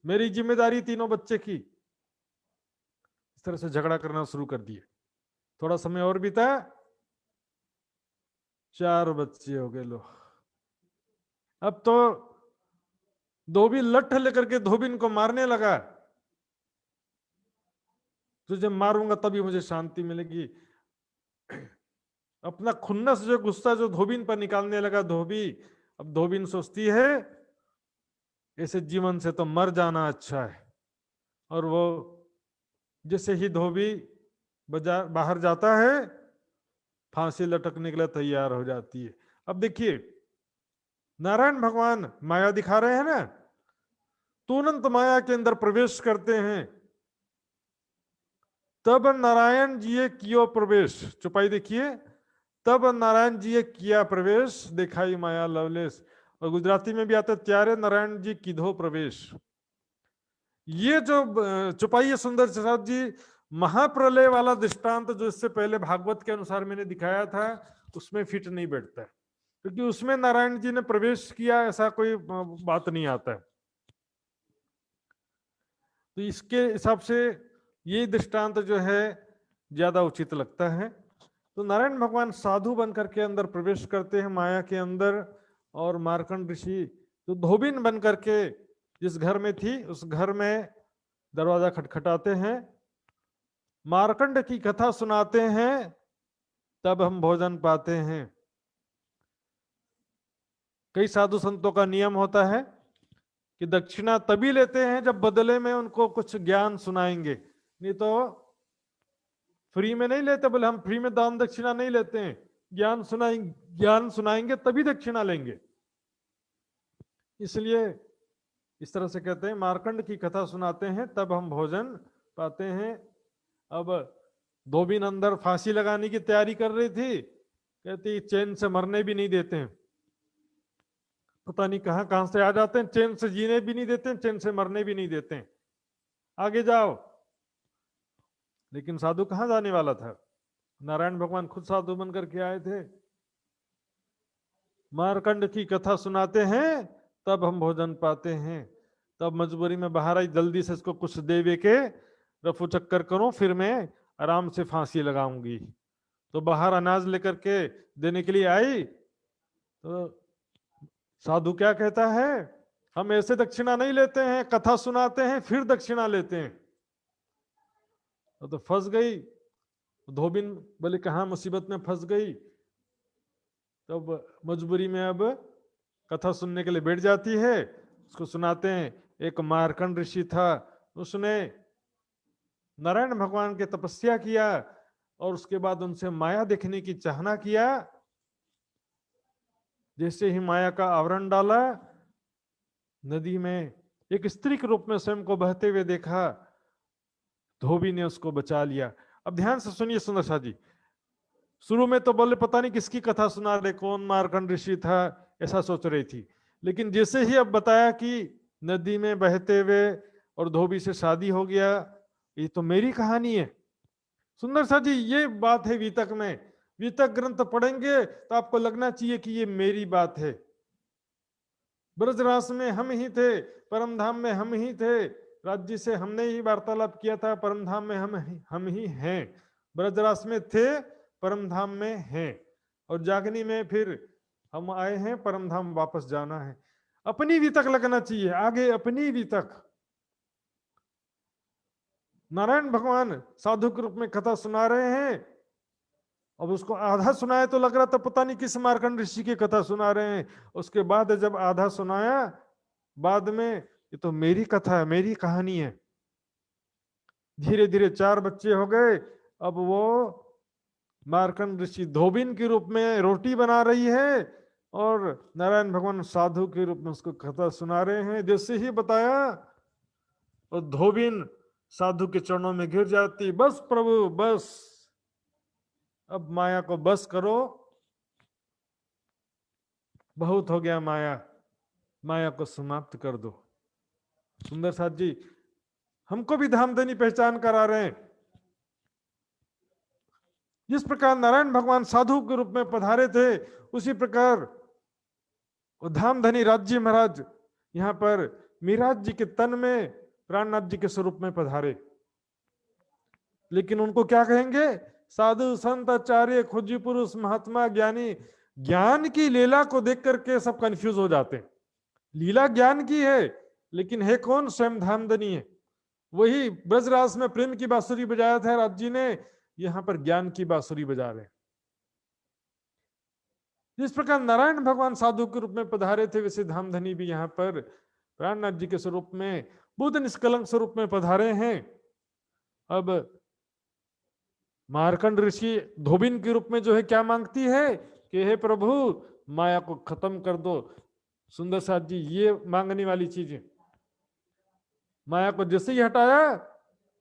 मेरी जिम्मेदारी तीनों बच्चे की। इस तरह से झगड़ा करना शुरू कर दिए। थोड़ा समय और बीता, 4 बच्चे हो गए। लो, अब तो धोबी लठ लेकर के धोबिन को मारने लगा। तुझे मारूंगा तभी मुझे शांति मिलेगी। अपना खुन्नस जो गुस्सा जो धोबिन पर निकालने लगा धोबी। अब धोबिन सोचती है ऐसे जीवन से तो मर जाना अच्छा है, और वो जैसे ही धोबी बाहर जाता है फांसी लटकने के लिए तैयार हो जाती है। अब देखिए नारायण भगवान माया दिखा रहे हैं ना, तुरंत माया के अंदर प्रवेश करते हैं। तब नारायण जी कियो प्रवेश, चुपाई देखिए, तब नारायण जी किया प्रवेश, दिखाई माया लवलेश। और गुजराती में भी आता है त्यारे नारायण जी किधो प्रवेश। ये जो चुपाई है सुंदर प्रसाद जी, महाप्रलय वाला दृष्टांत जो इससे पहले भागवत के अनुसार मैंने दिखाया था उसमें फिट नहीं बैठता है, क्योंकि उसमें नारायण जी ने प्रवेश किया ऐसा कोई बात नहीं आता है। तो इसके हिसाब से ये दृष्टांत जो है ज्यादा उचित लगता है। तो नारायण भगवान साधु बनकर के अंदर प्रवेश करते हैं माया के अंदर, और मार्कंड ऋषि तो धोबिन बन करके जिस घर में थी उस घर में दरवाजा खटखटाते हैं, मार्कंड की कथा सुनाते हैं, तब हम भोजन पाते हैं। कई साधु संतों का नियम होता है कि दक्षिणा तभी लेते हैं जब बदले में उनको कुछ ज्ञान सुनाएंगे, नहीं तो फ्री में नहीं लेते। बोले हम फ्री में दान दक्षिणा नहीं लेते हैं, ज्ञान सुनाएंगे तभी दक्षिणा लेंगे। इसलिए इस तरह से कहते हैं मार्कंड की कथा सुनाते हैं तब हम भोजन पाते हैं। अब धोबिन अंदर फांसी लगाने की तैयारी कर रही थी, कहती चैन से मरने भी नहीं देते हैं। पता नहीं कहां कहां से आ जाते हैं, चैन से जीने भी नहीं देते हैं, चैन से मरने भी नहीं देते हैं, आगे जाओ। लेकिन साधु कहां जाने वाला था, नारायण भगवान खुद साधु बन करके आए थे। मारकंड की कथा सुनाते हैं तब हम भोजन पाते हैं। तब मजबूरी में बाहर आई, जल्दी से इसको कुछ दे के रफू चक्कर करूं, फिर मैं आराम से फांसी लगाऊंगी। तो बाहर अनाज लेकर के देने के लिए आई, तो साधु क्या कहता है, हम ऐसे दक्षिणा नहीं लेते हैं, कथा सुनाते हैं फिर दक्षिणा लेते हैं। तो फंस गई धोबिन, बोले कहां मुसीबत में फंस गई। तब मजबूरी में अब कथा सुनने के लिए बैठ जाती है। उसको सुनाते हैं, एक मार्कंड ऋषि था, उसने नारायण भगवान की तपस्या किया और उसके बाद उनसे माया देखने की चाहना किया। जैसे ही माया का आवरण डाला, नदी में एक स्त्री के रूप में स्वयं को बहते हुए देखा, धोबी ने उसको बचा लिया। अब ध्यान से सुनिए सुंदर शाह जी, शुरू में तो बोले पता नहीं किसकी कथा सुना रहे, कौन मार्कंड ऋषि था, ऐसा सोच रही थी। लेकिन जैसे ही अब बताया कि नदी में बहते हुए और धोबी से शादी हो गया, ये तो मेरी कहानी है। सुंदर शाह जी ये बात है वीतक में, वीतक ग्रंथ पढ़ेंगे तो आपको लगना चाहिए कि ये मेरी बात है। ब्रजरास में हम ही थे, परमधाम में हम ही थे, राज्य से हमने ही वार्तालाप किया था, परमधाम में हम ही हैं। ब्रजरास में थे, परमधाम में हैं, और जागनी में फिर हम आए हैं, परमधाम वापस जाना है। अपनी वीतक लगना चाहिए, आगे अपनी वीतक। नारायण भगवान साधु के रूप में कथा सुना रहे हैं, अब उसको आधा सुनाया तो लग रहा था पता नहीं किस मार्कंड ऋषि की कथा सुना रहे हैं। उसके बाद जब आधा सुनाया बाद में, ये तो मेरी कथा है, मेरी कहानी है। धीरे धीरे 4 बच्चे हो गए। अब वो मार्कंड ऋषि धोबिन के रूप में रोटी बना रही है और नारायण भगवान साधु के रूप में उसको कथा सुना रहे हैं। जैसे ही बताया और धोबिन साधु के चरणों में गिर जाती, बस प्रभु बस, अब माया को बस करो, बहुत हो गया माया, माया को समाप्त कर दो। सुंदर साथ जी हमको भी धामधनी पहचान करा रहे हैं। जिस प्रकार नारायण भगवान साधु के रूप में पधारे थे, उसी प्रकार धामधनी राज्य महाराज यहां पर मिराज जी के तन में प्राणनाथ जी के स्वरूप में पधारे। लेकिन उनको क्या कहेंगे? साधु संत आचार्य खोजी पुरुष महात्मा ज्ञानी। ज्ञान की लीला को देख करके सब कंफ्यूज हो जाते हैं। लीला ज्ञान की है, लेकिन है कौन? स्वयं धामधनी है। वही ब्रजरास में प्रेम की बांसुरी बजाया था राज जी ने, यहां पर ज्ञान की बांसुरी बजा रहे हैं। जिस प्रकार नारायण भगवान साधु के रूप में पधारे थे, वैसे धामधनी भी यहाँ पर प्राणनाथ जी के स्वरूप में बुद्ध निष्कलंक स्वरूप में पधारे हैं। अब मार्कंड ऋषि धोबिन के रूप में जो है क्या मांगती है कि हे प्रभु माया को खत्म कर दो। सुंदर साथ जी ये मांगने वाली चीज है। माया को जैसे ही हटाया,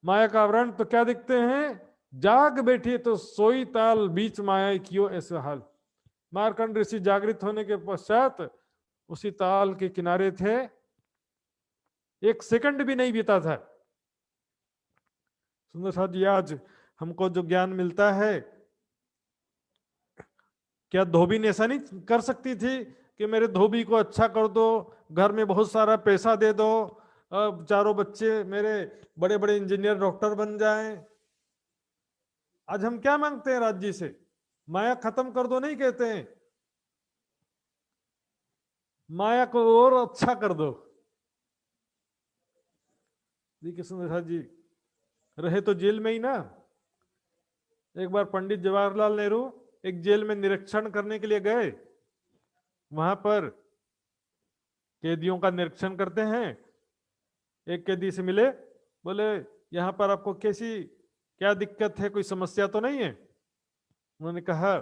माया का आवरण तो क्या दिखते हैं? जाग बैठी तो सोई ताल बीच माया कियो ऐसा हाल। मार्कंड ऋषि जागृत होने के पश्चात उसी ताल के किनारे थे, 1 सेकंड भी नहीं बीता था। सुंदर साथ जी आज हमको जो ज्ञान मिलता है, क्या धोबी ऐसा नहीं कर सकती थी कि मेरे धोबी को अच्छा कर दो, घर में बहुत सारा पैसा दे दो, अब चारों बच्चे मेरे बड़े बड़े इंजीनियर डॉक्टर बन जाएं। आज हम क्या मांगते हैं राज जी से? माया खत्म कर दो नहीं कहते हैं, माया को और अच्छा कर दो। देखिए सुंदर साथ जी रहे तो जेल में ही ना। एक बार पंडित जवाहरलाल नेहरू एक जेल में निरीक्षण करने के लिए गए। वहां पर कैदियों का निरीक्षण करते हैं। एक कैदी से मिले, बोले यहाँ पर आपको कैसी क्या दिक्कत है, कोई समस्या तो नहीं है? उन्होंने कहा,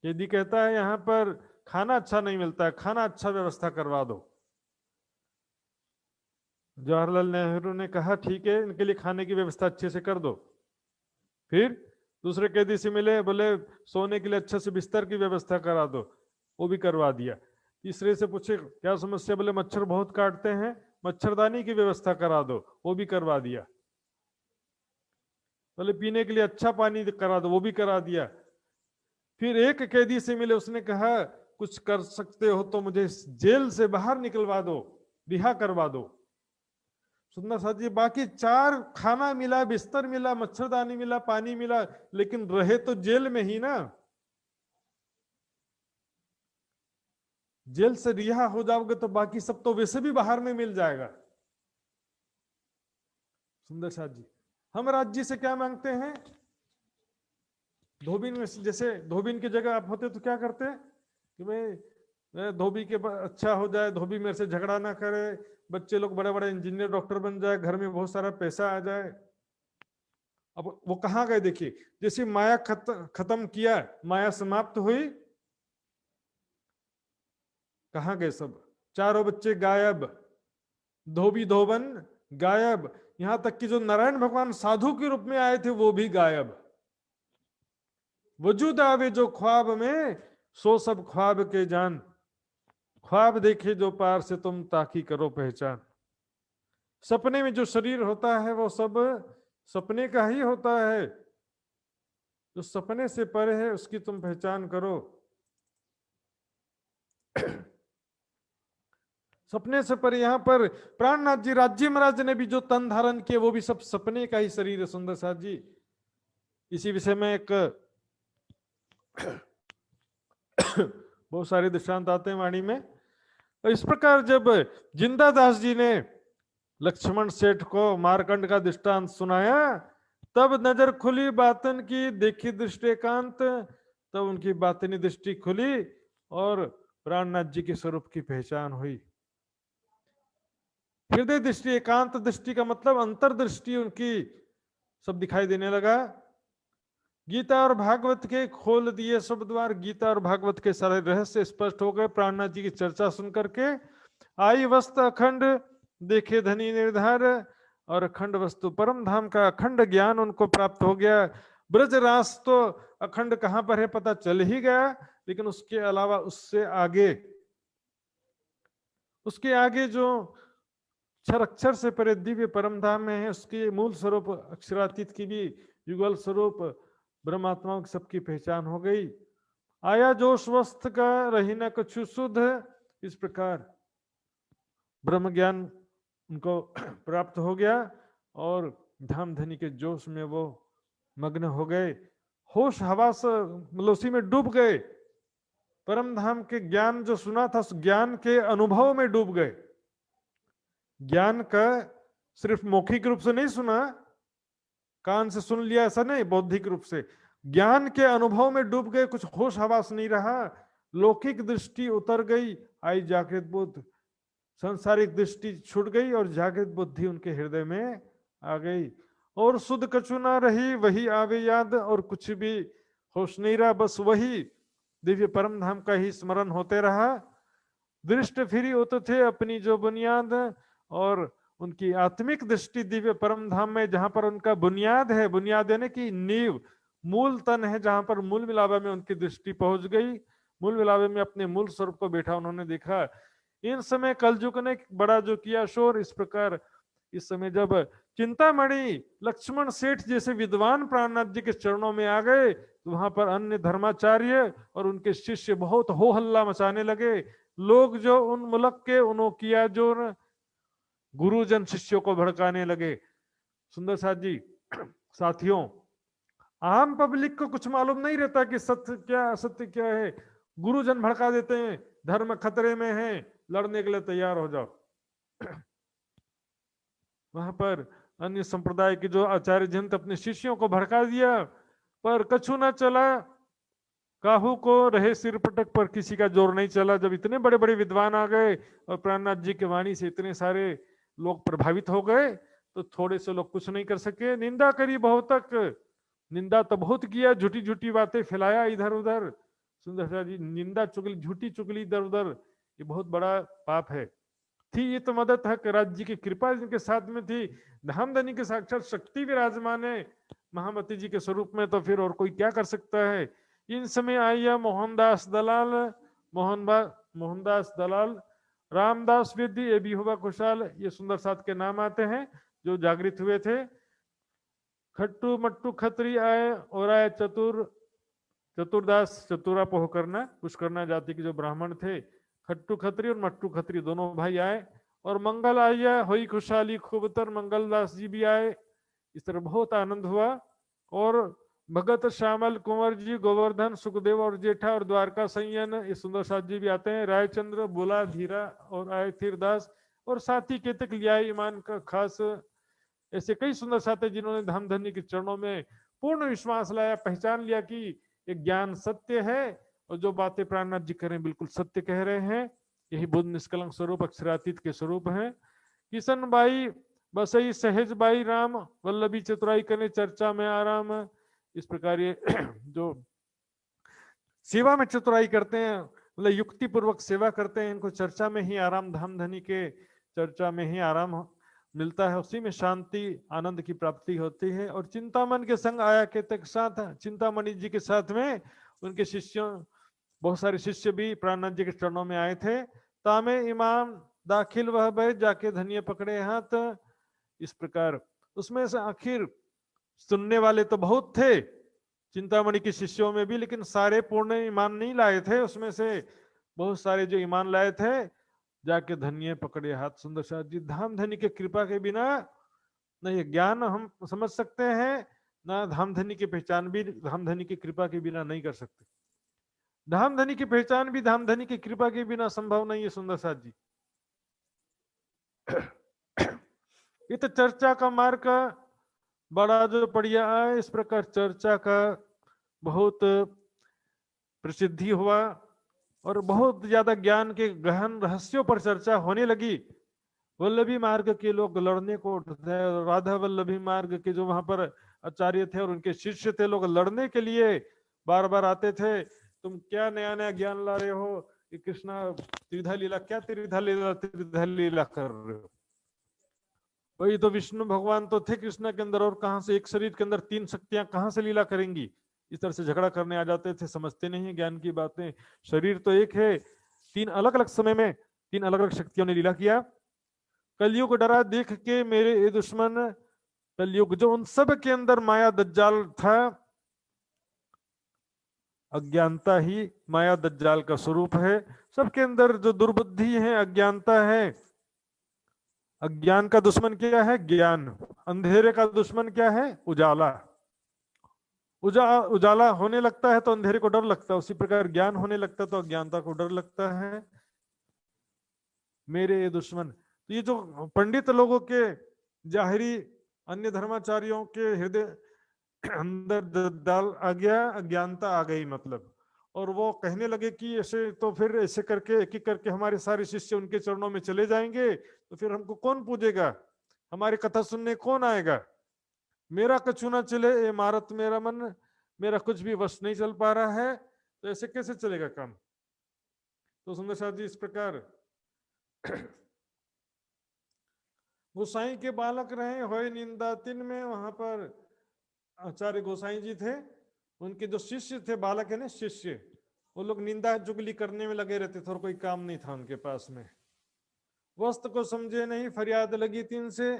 कैदी कहता है यहाँ पर खाना अच्छा नहीं मिलता है, खाना अच्छा व्यवस्था करवा दो। जवाहरलाल नेहरू ने कहा ठीक है, इनके लिए खाने की व्यवस्था अच्छे से कर दो। फिर दूसरे कैदी से मिले, बोले सोने के लिए अच्छे से बिस्तर की व्यवस्था करा दो, वो भी करवा दिया। तीसरे से पूछे क्या समस्या? बोले मच्छर बहुत काटते हैं, मच्छरदानी की व्यवस्था करा दो, वो भी करवा दिया। बोले पीने के लिए अच्छा पानी करा दो, वो भी करा दिया। फिर एक कैदी से मिले, उसने कहा कुछ कर सकते हो तो मुझे जेल से बाहर निकलवा दो, रिहा करवा दो। सुंदर साथ जी बाकी 4 खाना मिला, बिस्तर मिला, मच्छरदानी मिला, पानी मिला, लेकिन रहे तो जेल में ही ना। जेल से रिहा हो जाओगे तो बाकी सब तो वैसे भी बाहर में मिल जाएगा। सुंदर साथ जी हम राज्य से क्या मांगते हैं? धोबिन में जैसे धोबिन की जगह आप होते तो क्या करते कि मैं धोबी के अच्छा हो जाए, धोबी मेरे से झगड़ा ना करे, बच्चे लोग बड़े बड़े इंजीनियर डॉक्टर बन जाए, घर में बहुत सारा पैसा आ जाए। अब वो कहाँ गए? देखिए जैसे माया खत्म किया, माया समाप्त हुई, कहाँ गए सब? चारों बच्चे गायब, धोबी धोबन गायब, यहां तक कि जो नारायण भगवान साधु के रूप में आए थे वो भी गायब। वजूद आवे जो ख्वाब में, सो सब ख्वाब के जान, ख्वाब देखे जो पार से तुम ताकी करो पहचान। सपने में जो शरीर होता है वो सब सपने का ही होता है, जो सपने से परे है उसकी तुम पहचान करो। सपने से परे यहां पर प्राणनाथ जी राज्य महाराज ने भी जो तन धारण किए वो भी सब सपने का ही शरीर है। सुंदर साथ जी इसी विषय में एक बहुत सारे दृष्टांत आते हैं वाणी में। और इस प्रकार जब जिंदा दास जी ने लक्ष्मण सेठ को मारकंड का दृष्टांत सुनाया तब नजर खुली बातन की, देखी दृष्टि एकांत, तब उनकी बातनी दृष्टि खुली और प्राणनाथ जी के स्वरूप की पहचान हुई। हृदय दृष्टि, एकांत दृष्टि का मतलब अंतर्दृष्टि उनकी सब दिखाई देने लगा। गीता और भागवत के खोल दिए सब द्वार, गीता और भागवत के सारे रहस्य स्पष्ट हो गए प्राणनाथ जी की चर्चा सुन करके। आई वस्तु अखंड, देखे धनी निर्धार, और अखंड वस्तु परम धाम का अखंड ज्ञान उनको प्राप्त हो गया। ब्रज रास तो अखंड कहां पर है पता चल ही गया, लेकिन उसके अलावा उसके आगे जो क्षर अक्षर से परे दिव्य परम धाम में है, उसके मूल स्वरूप अक्षरातीत की भी युगल स्वरूप ब्रह्मात्माओं की सबकी पहचान हो गई। आया जोश वस्त का, रही न कछु शुद्ध, इस प्रकार ब्रह्म ज्ञान उनको प्राप्त हो गया और धाम धनी के जोश में वो मग्न हो गए। होश हवास मतलब उसी में डूब गए। परम धाम के ज्ञान जो सुना था, उस ज्ञान के अनुभव में डूब गए। ज्ञान का सिर्फ मौखिक रूप से नहीं सुना, कान से सुन लिया ऐसा नहीं, बौद्धिक रूप से ज्ञान के अनुभव में डूब गए। कुछ होश हवास नहीं रहा, लौकिक दृष्टि उतर गई, आई जागृत बुद्ध, सांसारिक दृष्टि छूट गई और जागृत बुद्धि उनके हृदय में आ गई। और शुद्ध कछु ना रही, वही आवे याद, और कुछ भी होश नहीं रहा, बस वही दिव्य परम धाम का ही स्मरण होते रहा। दृष्ट फिरी होते थे अपनी जो बुनियाद, और उनकी आत्मिक दृष्टि दिव्य परम धाम में, जहां पर उनका बुनियाद है, बुनियाद यानी कि नींव, मूल तन है, जहां पर मूल मिलावे में उनकी दृष्टि पहुंच गई। मूल मिलावे में अपने मूल स्वरूप को बैठा उन्होंने देखा। इन समय कलयुग ने बड़ा जो किया शोर, इस प्रकार इस समय जब चिंतामणि लक्ष्मण सेठ जैसे विद्वान प्राणनाथ जी के चरणों में आ गए, तो वहां पर अन्य धर्माचार्य और उनके शिष्य बहुत हो हल्ला मचाने लगे। लोग जो उन मुल्क के उन्हों किया जो गुरुजन शिष्यों को भड़काने लगे। सुंदर साथ जी, साथियों, आम पब्लिक को कुछ मालूम नहीं रहता कि सत्य क्या असत्य क्या है। गुरुजन भड़का देते हैं, धर्म खतरे में है, लड़ने के लिए तैयार हो जाओ। वहां पर अन्य संप्रदाय के जो आचार्य जन अपने शिष्यों को भड़का दिया, पर कछु ना चला। काहू को रहे सिर पटक, पर किसी का जोर नहीं चला। जब इतने बड़े बड़े विद्वान आ गए और प्राणनाथ जी की वाणी से इतने सारे लोग प्रभावित हो गए, तो थोड़े से लोग कुछ नहीं कर सके। निंदा करी बहुत तक, निंदा तो बहुत किया, झूठी झूठी बातें फैलाया इधर उधर। सुंदर जी, निंदा चुगली, झूठी चुगली इधर उधर, ये बहुत बड़ा पाप है। थी ये तो मदद हक राज्य की कृपा जिनके साथ में थी, धामधनी के साक्षात शक्ति विराजमान है महामती जी के स्वरूप में, तो फिर और कोई क्या कर सकता है। इन समय आइया मोहनदास दलाल, मोहनदास दलाल, रामदास वेदी, ये भी हुआ खुशहाल, ये सुंदर साथ के नाम आते हैं जो जागृत हुए थे। खट्टू मट्टू खत्री आए और आए चतुरदास, चतुरा पोह करना, पुष्करना जाति के जो ब्राह्मण थे, खट्टू खत्री और मट्टू खत्री दोनों भाई आए। और मंगल आया हुई खुशहाली खूबतर, मंगलदास जी भी आए। इस तरह बहुत आनंद हुआ। और भगत श्यामल कुंवर जी, गोवर्धन, सुखदेव और जेठा और द्वारका संयन, ये सुंदर साथ जी भी आते हैं। रायचंद्र, बोला, धीरा और आए थीरदास, और साथी केतक लिया ईमान का खास। ऐसे कई सुंदर साथी जिन्होंने धामधनी के चरणों में पूर्ण विश्वास लाया, पहचान लिया कि ये ज्ञान सत्य है और जो बातें प्राणनाथ जी कह रहे हैं बिल्कुल सत्य कह रहे हैं। यही बुद्ध निष्कलंक स्वरूप अक्षरातीत के स्वरूप है। किशन बाई बसई सहज बाई राम, वल्लभी चतुराई करने चर्चा में आराम। इस प्रकार ये जो सेवा में चतुराई करते हैं, मतलब युक्ति पूर्वक सेवा करते हैं, इनको चर्चा में ही आराम, धामधनी के चर्चा में ही आराम मिलता है, उसी में शांति आनंद की प्राप्ति होती है। और चिंतामन के संग आया के तक साथ, चिंतामणि जी के साथ में उनके शिष्यों, बहुत सारे शिष्य भी प्राणनाथ जी के चरणों में आए थे। तामे इमाम दाखिल वह भय, जाके धनिये पकड़े हाथ। इस प्रकार उसमें से आखिर सुनने वाले तो बहुत थे चिंतामणि के शिष्यों में भी, लेकिन सारे पूर्ण ईमान नहीं लाए थे। उसमें से बहुत सारे जो ईमान लाए थे, जाके धन्य पकड़े हाथ। सुंदर साथ जी, धामधनी के कृपा के बिना न ये ज्ञान हम समझ सकते हैं, ना धामधनी की पहचान भी धामधनी की कृपा के बिना नहीं कर सकते। धामधनी की पहचान भी धामधनी की कृपा के बिना संभव नहीं है। सुंदर साथ जी, इत चर्चा का मार्ग बड़ा जो पढ़िया आए, इस प्रकार चर्चा का बहुत प्रसिद्धि हुआ और बहुत ज्यादा ज्ञान के गहन रहस्यों पर चर्चा होने लगी। वल्लभी मार्ग के लोग लड़ने को उठते, राधा वल्लभी मार्ग के जो वहां पर आचार्य थे और उनके शिष्य थे, लोग लड़ने के लिए बार बार आते थे। तुम क्या नया नया ज्ञान ला रहे हो कि कृष्णा त्रिधा लीला, क्या त्रिधा लीला कर रहे हो? वही तो विष्णु भगवान तो थे कृष्ण के अंदर, और कहां से एक शरीर के अंदर तीन शक्तियां कहां से लीला करेंगी? इस तरह से झगड़ा करने आ जाते थे। समझते नहीं है ज्ञान की बातें। शरीर तो एक है, तीन अलग अलग समय में तीन अलग अलग शक्तियों ने लीला किया। कलयुग डरा देख के मेरे ये दुश्मन, कलयुग जो उन सब के अंदर माया दज्जाल था। अज्ञानता ही माया दज्जाल का स्वरूप है। सबके अंदर जो दुर्बुद्धि है, अज्ञानता है। अज्ञान का दुश्मन क्या है? ज्ञान। अंधेरे का दुश्मन क्या है? उजाला। उजाला होने लगता है तो अंधेरे को डर लगता है, उसी प्रकार ज्ञान होने लगता है तो अज्ञानता को डर लगता है। मेरे ये दुश्मन, तो ये जो पंडित लोगों के जाहिरी अन्य धर्माचार्यों के हृदय अंदर डाल आ गया, अज्ञानता आ गई मतलब। और वो कहने लगे कि ऐसे तो फिर ऐसे करके एक एक करके हमारे सारे शिष्य उनके चरणों में चले जाएंगे, तो फिर हमको कौन पूजेगा, हमारी कथा सुनने कौन आएगा? मेरा कछु ना चले ये मारत मेरा मन, मेरा कुछ भी वश नहीं चल पा रहा है, तो ऐसे कैसे चलेगा काम? तो सुंदर साथ जी इस प्रकार गोसाई के बालक रहे होए निंदा तिन में, वहां पर आचार्य गोसाई जी थे, उनके जो शिष्य थे, बालक है ना शिष्य, वो लोग निंदा चुगली करने में लगे रहते थे और कोई काम नहीं था उनके पास में। वस्त्र को समझे नहीं फरियाद लगी तीन से,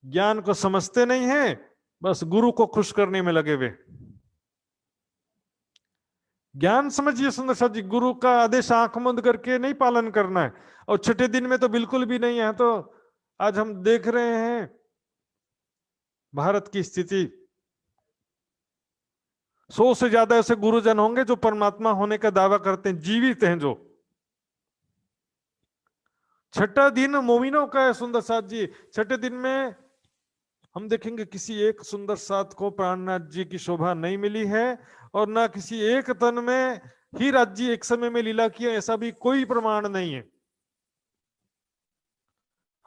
ज्ञान को समझते नहीं है, बस गुरु को खुश करने में लगे हुए। ज्ञान समझिए सुंदर साथ जी, गुरु का आदेश आंख बंद करके नहीं पालन करना है, और छठे दिन में तो बिल्कुल भी नहीं है। तो आज हम देख रहे हैं भारत की स्थिति, 100 से ज्यादा ऐसे गुरुजन होंगे जो परमात्मा होने का दावा करते हैं, जीवित हैं जो। छठा दिन मोमिनों का है सुंदर साथ जी। छठे दिन में हम देखेंगे किसी एक सुंदर साथ को प्राणनाथ जी की शोभा नहीं मिली है, और ना किसी एक तन में ही राज्य एक समय में लीला किया, ऐसा भी कोई प्रमाण नहीं है।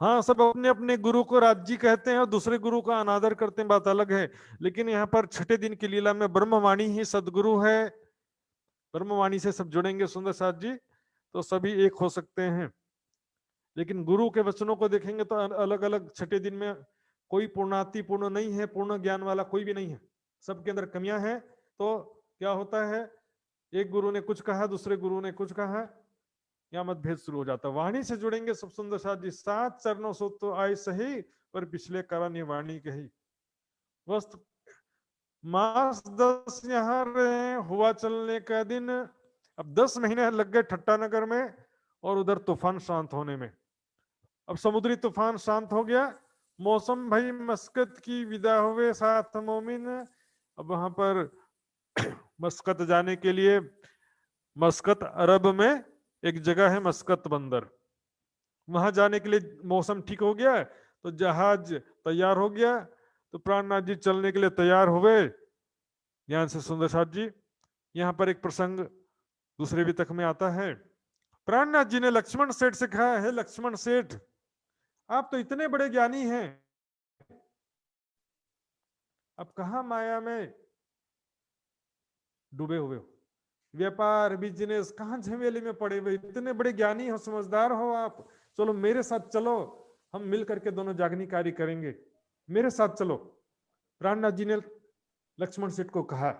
हाँ, सब अपने अपने गुरु को राज्य कहते हैं और दूसरे गुरु का अनादर करते हैं, बात अलग है। लेकिन यहाँ पर छठे दिन की लीला में ब्रह्मवाणी ही सदगुरु है। ब्रह्मवाणी से सब जुड़ेंगे सुंदर साथ जी तो सभी एक हो सकते हैं। लेकिन गुरु के वचनों को देखेंगे तो अलग अलग छठे दिन में कोई पूर्णाति पूर्ण नहीं है, पूर्ण ज्ञान वाला कोई भी नहीं है, सबके अंदर कमियां हैं। तो क्या होता है, एक गुरु ने कुछ कहा, दूसरे गुरु ने कुछ कहा, या मतभेद शुरू हो जाता है। वाणी से जुड़ेंगे सब सुंदर साथ जी। 7 चरणों से तो आए सही, पर पिछले कारण ये वाणी कही। वस्तु मास 10 यहाँ रहे, हुआ चलने का दिन। अब 10 महीने लग गए ठट्टा नगर में, और उधर तूफान शांत होने में। अब समुद्री तूफान शांत हो गया, मौसम भाई मस्कत की विदा हुए साथ मोमिन। अब वहां पर मस्कत जाने के लिए, मस्कत अरब में एक जगह है मस्कत बंदर, वहां जाने के लिए मौसम ठीक हो गया, तो जहाज तैयार हो गया, तो प्राणनाथ जी चलने के लिए तैयार हुए। ध्यान से सुंदर साथ जी, यहाँ पर एक प्रसंग दूसरे वितक में आता है। प्राणनाथ जी ने लक्ष्मण सेठ से कहा है, लक्ष्मण सेठ आप तो इतने बड़े ज्ञानी हैं, अब कहा माया में डूबे हुए हो, व्यापार बिजनेस कहां झमेले में पड़े हुए, इतने बड़े ज्ञानी हो, समझदार हो आप, चलो मेरे साथ चलो, हम मिल करके दोनों जागनी कार्य करेंगे, मेरे साथ चलो। प्राणनाथ जी ने लक्ष्मण सेठ को कहा।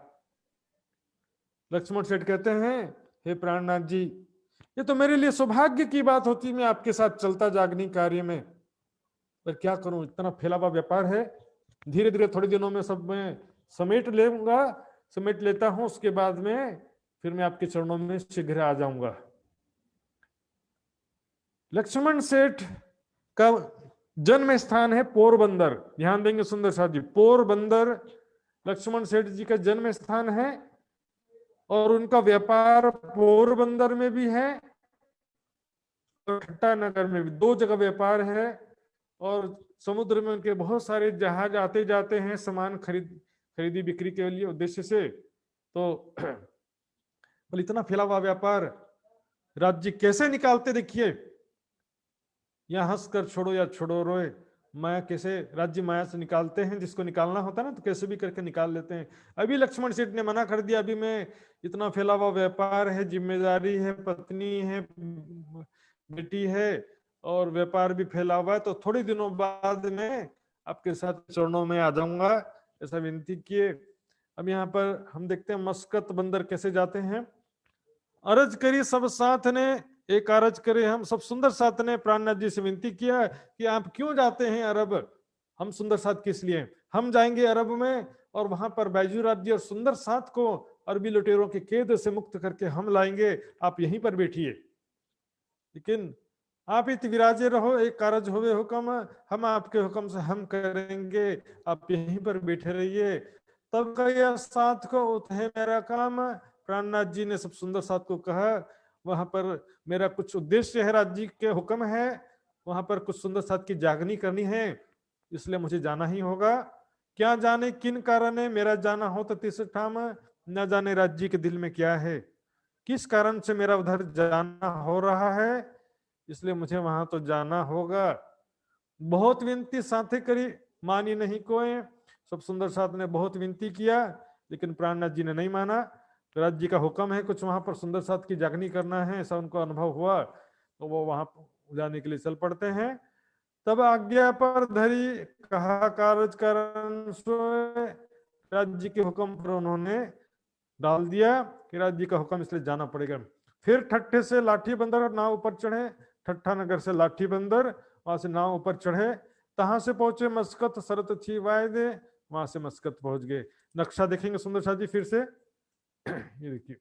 लक्ष्मण सेठ कहते हैं, हे प्राणनाथ जी ये तो मेरे लिए सौभाग्य की बात होती, मैं आपके साथ चलता जागनी कार्य में, पर क्या करूं, इतना फैला हुआ व्यापार है, धीरे धीरे थोड़े दिनों में सब मैं समेट लेगा, समेट लेता हूं, उसके बाद में फिर मैं आपके चरणों में शीघ्र आ जाऊंगा। लक्ष्मण सेठ का जन्म स्थान है पोरबंदर, ध्यान देंगे सुंदर साथ जी, पोरबंदर लक्ष्मण सेठ जी का जन्म स्थान है, और उनका व्यापार पोरबंदर में भी है और ठट्टा नगर में भी, 2 जगह व्यापार है। और समुद्र में उनके बहुत सारे जहाज आते जाते हैं सामान खरीदी बिक्री के लिए उद्देश्य से। तो बोले इतना फैला हुआ व्यापार राज्य कैसे निकालते, देखिए या हंसकर छोड़ो या छोड़ो रोए, माया कैसे राज्य माया से निकालते हैं, जिसको निकालना होता है ना तो कैसे भी करके निकाल लेते हैं। अभी लक्ष्मण सेठ ने मना कर दिया, अभी मैं इतना फैला हुआ व्यापार है, जिम्मेदारी है, पत्नी है, बेटी है और व्यापार भी फैला हुआ है, तो थोड़े दिनों बाद में आपके साथ चरणों में आ जाऊंगा, ऐसा विनती किए। अब यहाँ पर हम देखते हैं मस्कत बंदर कैसे जाते हैं। अर्ज करी सब साथ ने, एक अर्ज करे हम सब, सुंदर साथ ने प्राणनाथ जी से विनती किया कि आप क्यों जाते हैं अरब, हम सुंदर साथ किस लिए, हम जाएंगे अरब में और वहां पर बैजूराज जी और सुंदर साथ को अरबी लुटेरों के कैद से मुक्त करके हम लाएंगे, आप यहीं पर बैठिए, लेकिन आप इत विराजे रहो, एक कारज होवे हुक्म, हम आपके हुक्म से हम करेंगे, आप यहीं पर बैठे रहिए। तब कहिया साथ को उठे मेरा काम, प्राणनाथ जी ने सब सुंदर साथ को कहा वहां पर मेरा कुछ उद्देश्य है, राज्य जी के हुक्म है, वहां पर कुछ सुंदर साथ की जागनी करनी है, इसलिए मुझे जाना ही होगा। क्या जाने किन कारण है मेरा जाना हो तो तीसरे ठाम, न जाने राज्य जी के दिल में क्या है, किस कारण से मेरा उधर जाना हो रहा है, इसलिए मुझे वहां तो जाना होगा। बहुत विनती साथे करी, मानी नहीं कोई, सब सुंदर साथ ने बहुत विनती किया लेकिन प्राणनाथ जी ने नहीं माना। राज्य जी का हुक्म है कुछ वहां पर सुंदर साथ की जागनी करना है, ऐसा उनको अनुभव हुआ तो वो वहां जाने के लिए चल पड़ते हैं। तब आज्ञा पर धरी कहा कारज करन सोए, राज्य जी के हुक्म पर उन्होंने डाल दिया कि राज्य जी का हुक्म इसलिए जाना पड़ेगा। फिर ठट्ठे से लाठी बंदर नाव ऊपर चढ़े, ठट्ठा नगर से लाठी बंदर, वहां से नाव ऊपर चढ़े, तहां से पहुंचे मस्कत, शरत थी वायदे, वहां से मस्कत पहुंच गए। नक्शा देखेंगे सुंदर शाह जी फिर से, ये देखिए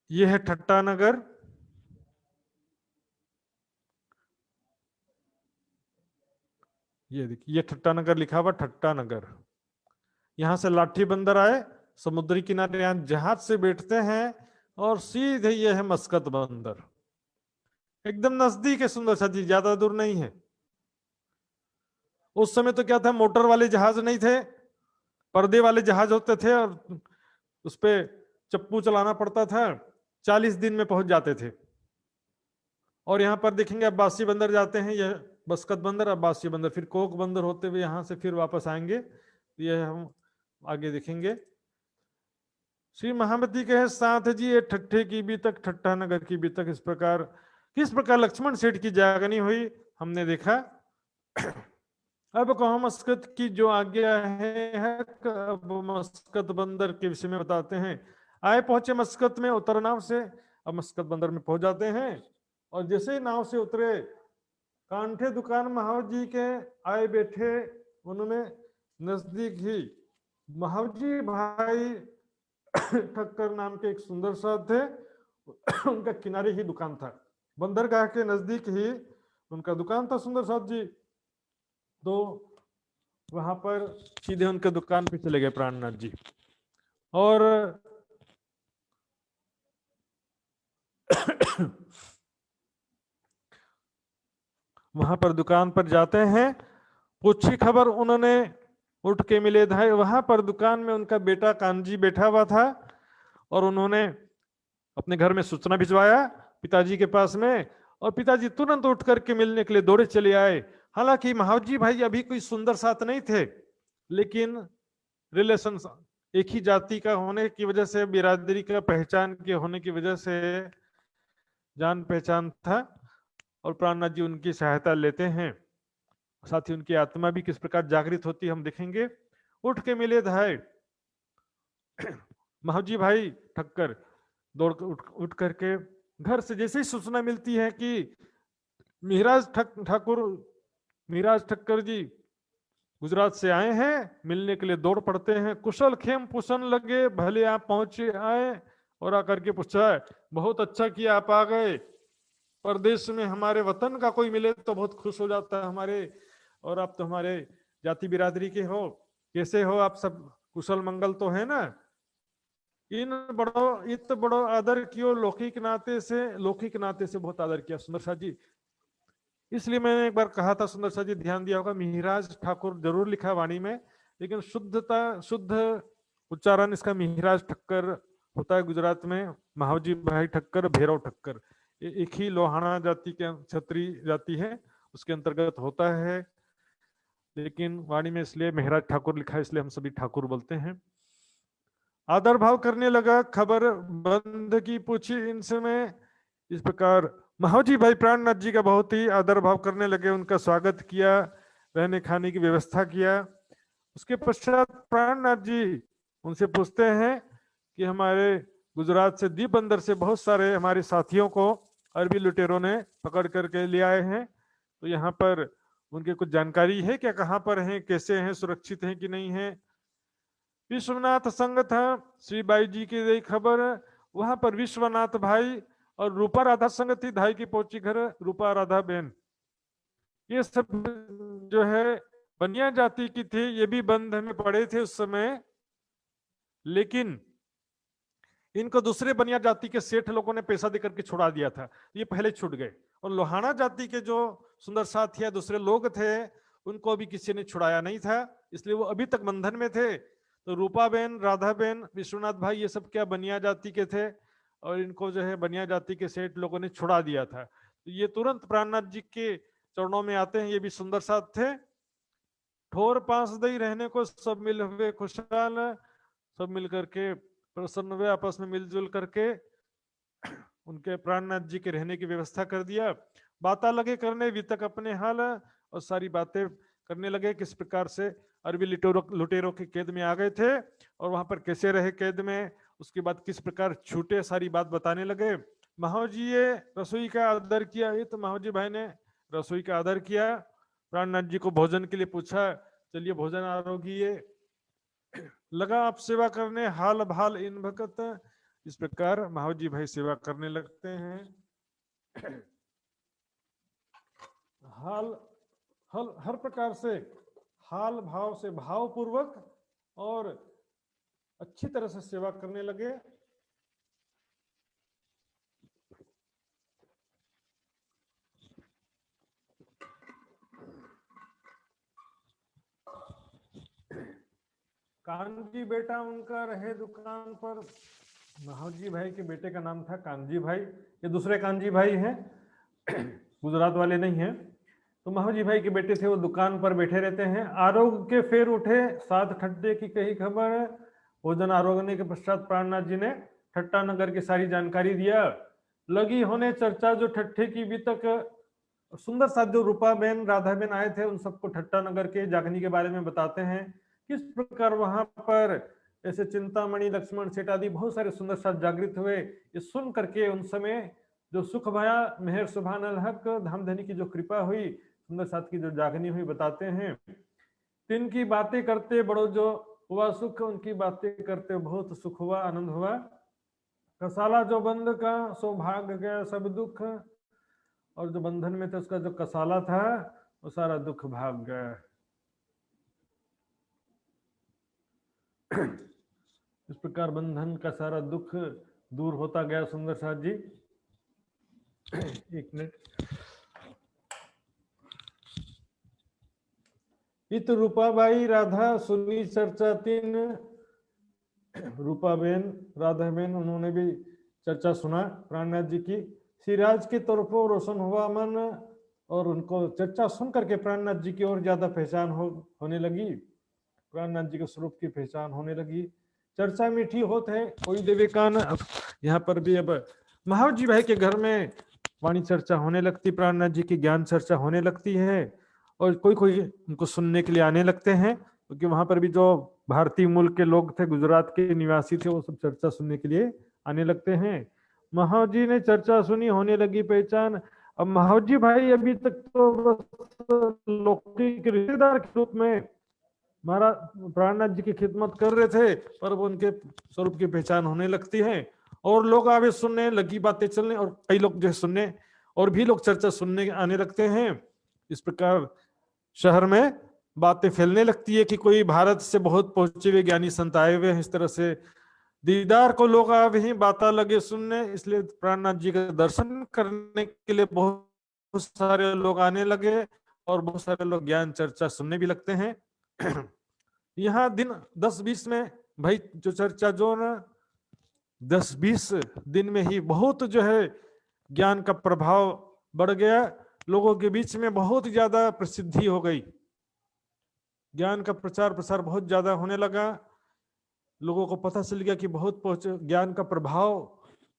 ये है ठट्टा नगर, ये देखिए ये ठट्टा नगर लिखा हुआ, ठट्टा नगर। यहां से लाठी बंदर आए, समुद्री किनारे यहां जहाज से बैठते हैं और सीधे ये है मस्कत बंदर, एकदम नजदीक है सुंदर सा जी, ज्यादा दूर नहीं है। उस समय तो क्या था, मोटर वाले जहाज नहीं थे, पर्दे वाले जहाज होते थे और उस पे चप्पू चलाना पड़ता था, 40 दिन में पहुंच जाते थे। और यहाँ पर देखेंगे अब्बासी बंदर जाते हैं, यह मस्कत बंदर, अब्बासी बंदर, फिर कोक बंदर होते हुए यहाँ से फिर वापस आएंगे, यह हम आगे देखेंगे। श्री महामती कहे साथ जी ये ठट्ठे की भी तक, ठट्ठा नगर की भी तक, इस प्रकार किस प्रकार लक्ष्मण सेठ की जागनी हुई हमने देखा। अब कहो मस्कत की जो आज्ञा है, अब मस्कत बंदर के विषय में बताते हैं। आए पहुंचे मस्कत में, उतर नाव से, अब मस्कत बंदर में पहुंच जाते हैं और जैसे ही नाव से उतरे कांठे दुकान महावजी के आए बैठे, उन्होंने नजदीक ही महावजी भाई ठक्कर नाम के एक सुंदर साथ थे, उनका किनारे ही दुकान था, बंदरगाह के नजदीक ही उनका दुकान था सुंदर साथ जी। तो वहां पर सीधे उनके दुकान पे चले गए प्राणनाथ जी और वहां पर दुकान पर जाते हैं, पूछी खबर उन्होंने, उठ के मिले धाय, वहां पर दुकान में उनका बेटा कानजी बैठा हुआ था और उन्होंने अपने घर में सूचना भिजवाया पिताजी के पास में, और पिताजी तुरंत उठ करके मिलने के लिए दौड़े चले आए। हालांकि महावजी भाई अभी कोई सुंदर साथ नहीं थे, लेकिन रिलेशन एक ही जाति का होने की वजह से, बिरादरी का पहचान के होने की वजह से जान पहचान था और प्राणनाथ जी उनकी सहायता लेते हैं। साथ ही उनकी आत्मा भी किस प्रकार जागृत होती है हम देखेंगे। उठ के मिले धाय महावजी भाई ठक्कर दौड़ उठ करके घर से जैसे ही सूचना मिलती है कि मिहिराज ठक्कर जी गुजरात से आए हैं, मिलने के लिए दौड़ पड़ते हैं, कुशल खेम पूछन लगे, भले आप पहुंचे आए, और आकर के पूछा बहुत अच्छा किया आप आ गए, परदेश में हमारे वतन का कोई मिले तो बहुत खुश हो जाता है हमारे, और आप तो हमारे जाति बिरादरी के हो, कैसे हो आप सब, कुशल मंगल तो है ना। इत बड़ो आदर कियो, लौकिक नाते से बहुत आदर किया सुंदर शाह जी। इसलिए मैंने एक बार कहा था, सुंदर सा जी ध्यान दिया होगा, मिहिराज ठाकुर जरूर लिखा वाणी में, लेकिन शुद्ध उच्चारण इसका मिहिराज ठक्कर होता है। गुजरात में महावजी भाई ठक्कर, भैरव ठक्कर, एक ही लोहाना जाति के क्षत्रिय जाति है, उसके अंतर्गत होता है, लेकिन वाणी में इसलिए मिहिराज ठाकुर लिखा है, इसलिए हम सभी ठाकुर बोलते हैं। आदर भाव करने लगा, खबर बंद की पूछी इनसे मैं। इस प्रकार महावजी भाई प्राणनाथ जी का बहुत ही आदर भाव करने लगे, उनका स्वागत किया, रहने खाने की व्यवस्था किया। उसके पश्चात प्राणनाथ जी उनसे पूछते हैं कि हमारे गुजरात से दीप बंदर से बहुत सारे हमारे साथियों को अरबी लुटेरों ने पकड़ करके ले आए हैं, तो यहाँ पर उनके कुछ जानकारी है क्या, कहाँ पर हैं, कैसे हैं, सुरक्षित हैं कि नहीं है। विश्वनाथ संग था, श्री बाई जी की गई खबर, वहां पर विश्वनाथ भाई और रूपा राधा संग थी, धाई की पोची घर रूपा राधा बहन। ये सब जो है बनिया जाति की थी, ये भी बंध में पड़े थे उस समय, लेकिन इनको दूसरे बनिया जाति के सेठ लोगों ने पैसा देकर के छुड़ा दिया था, ये पहले छूट गए। और लोहाना जाति के जो सुंदर साथी या दूसरे लोग थे, उनको अभी किसी ने छुड़ाया नहीं था, इसलिए वो अभी तक बंधन में थे। तो रूपा बहन, राधा बहन, विश्वनाथ भाई, ये सब क्या बनिया जाति के थे, और इनको जो है बनिया जाति के सेठ लोगों ने छुड़ा दिया था। तो ये तुरंत प्राणनाथ जी के चरणों में आते हैं। ये भी सुंदर साथ थे। ठोर पास दई रहने को सब मिल हुए खुशहाल, सब मिल करके प्रसन्न हुए, आपस में मिलजुल करके उनके प्राणनाथ जी के रहने की व्यवस्था कर दिया। बातें लगे करने वितक अपने हाल, और सारी बातें करने लगे किस प्रकार से अरबी लुटेरों के कैद में आ गए थे और वहां पर कैसे रहे कैद में, उसके बाद किस प्रकार छूटे, सारी बात बताने लगे। महावजी ये रसोई का आदर किया, ये तो महावजी भाई ने रसोई का आदर किया। प्राणनाथ जी को भोजन के लिए पूछा, चलिए भोजन आरोगिए, लगा आप सेवा करने हाल भाल इन भगत। इस प्रकार महावजी भाई सेवा करने लगते हैं। हर प्रकार से हाल भाव से, भाव पूर्वक और अच्छी तरह से सेवा करने लगे। कानजी बेटा उनका रहे दुकान पर, महावजी भाई के बेटे का नाम था कानजी भाई, ये दूसरे कानजी भाई हैं, गुजरात वाले नहीं हैं। तो महावजी भाई के बेटे थे, वो दुकान पर बैठे रहते हैं। आरोग्य के फेर उठे, साथ ठट्टे की कही खबर। भोजन आरोगने के पश्चात प्राणनाथ जी ने ठट्टा नगर की सारी जानकारी दिया। लगी होने चर्चा जो ठट्ठे की भी तक, सुंदर साथ जो रूपा बहन, राधा बहन आए थे, उन सबको ठट्टा नगर के जागनी के बारे में बताते हैं, किस प्रकार वहां पर ऐसे चिंतामणि, लक्ष्मण सेठ आदि बहुत सारे सुंदर साथ जागृत हुए। ये सुन करके उन समय जो सुख भया, मेहर सुभान अल हक, धामधनी की जो कृपा हुई, सुंदर साथ की जो जागनी हुई, बताते हैं। तिन की बातें करते बड़ो जो हुआ सुख, उनकी बातें करते बहुत सुख हुआ, आनंद हुआ। कसाला जो बंद का सौभाग्य गया सब दुख, और जो बंधन में था उसका जो कसाला था, वो सारा दुख भाग गया। इस प्रकार बंधन का सारा दुख दूर होता गया। सुंदर साथ जी, एक मिनट। इत रूपाबाई राधा सुनी चर्चा तीन, रूपा बहन, राधा बहन, उन्होंने भी चर्चा सुना प्राणनाथ जी की। सिराज की तरफों रोशन हुआ मन, और उनको चर्चा सुन करके प्राणनाथ जी की और ज्यादा पहचान होने लगी, प्राणनाथ जी के स्वरूप की पहचान होने लगी। चर्चा मीठी होत है कोई देवे कान। यहाँ पर भी अब महावजी भाई के घर में वाणी चर्चा होने लगती, प्राणनाथ जी की ज्ञान चर्चा होने लगती है, और कोई कोई उनको सुनने के लिए आने लगते हैं, क्योंकि वहां पर भी जो भारतीय मूल के लोग थे, गुजरात के निवासी थे, वो सब चर्चा सुनने के लिए आने लगते हैं। महावजी ने चर्चा सुनी, होने लगी पहचान। अब महावजी भाई अभी तक तो बस लौकिक रिश्तेदार के रूप में महाराज प्राणनाथ जी की खिदमत कर रहे थे, पर वो उनके स्वरूप की पहचान होने लगती है, और लोग आवे सुनने लगी, बातें चलने, और कई लोग जो सुनने, और भी लोग चर्चा सुनने आने लगते हैं। इस प्रकार शहर में बातें फैलने लगती है कि कोई भारत से बहुत पहुंचे हुए ज्ञानी संत आए हुए हैं। इस तरह से दीदार को लोग आवे ही बातें लगे सुनने, इसलिए प्राणनाथ जी का दर्शन करने के लिए बहुत बहुत सारे लोग आने लगे और बहुत सारे लोग ज्ञान चर्चा सुनने भी लगते हैं। यहाँ दिन 10-20 में भाई जो चर्चा जो ना 10-20 दिन में ही बहुत जो है ज्ञान का प्रभाव बढ़ गया, लोगों के बीच में बहुत ज्यादा प्रसिद्धि हो गई, ज्ञान का प्रचार प्रसार बहुत ज्यादा होने लगा, लोगों को पता चल गया कि बहुत ज्ञान का प्रभाव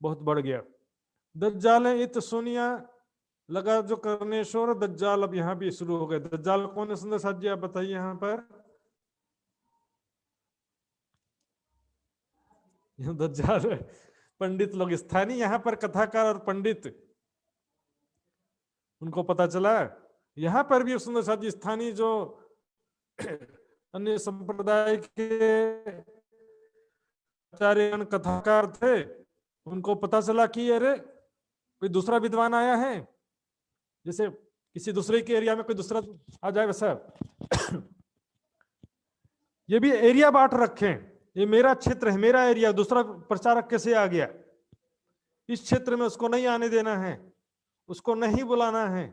बहुत बढ़ गया। दज्जाल इत सुनिया लगा जो करने शोर, दज्जाल अब यहाँ भी शुरू हो गए। दज्जाल कौन है सुंदर साथ जी, आप बताइए। यहाँ पर दज्जाल पंडित लोग, स्थानीय यहाँ पर कथाकार और पंडित, उनको पता चला। यहाँ पर भी सुंदर साथ जी स्थानीय जो अन्य संप्रदाय के आचार्य कथाकार थे, उनको पता चला कि अरे कोई दूसरा विद्वान आया है, जैसे किसी दूसरे के एरिया में कोई दूसरा आ जाए वैसा। ये भी एरिया बांट रखे, ये मेरा क्षेत्र है, मेरा एरिया, दूसरा प्रचारक कैसे आ गया, इस क्षेत्र में उसको नहीं आने देना है, उसको नहीं बुलाना है।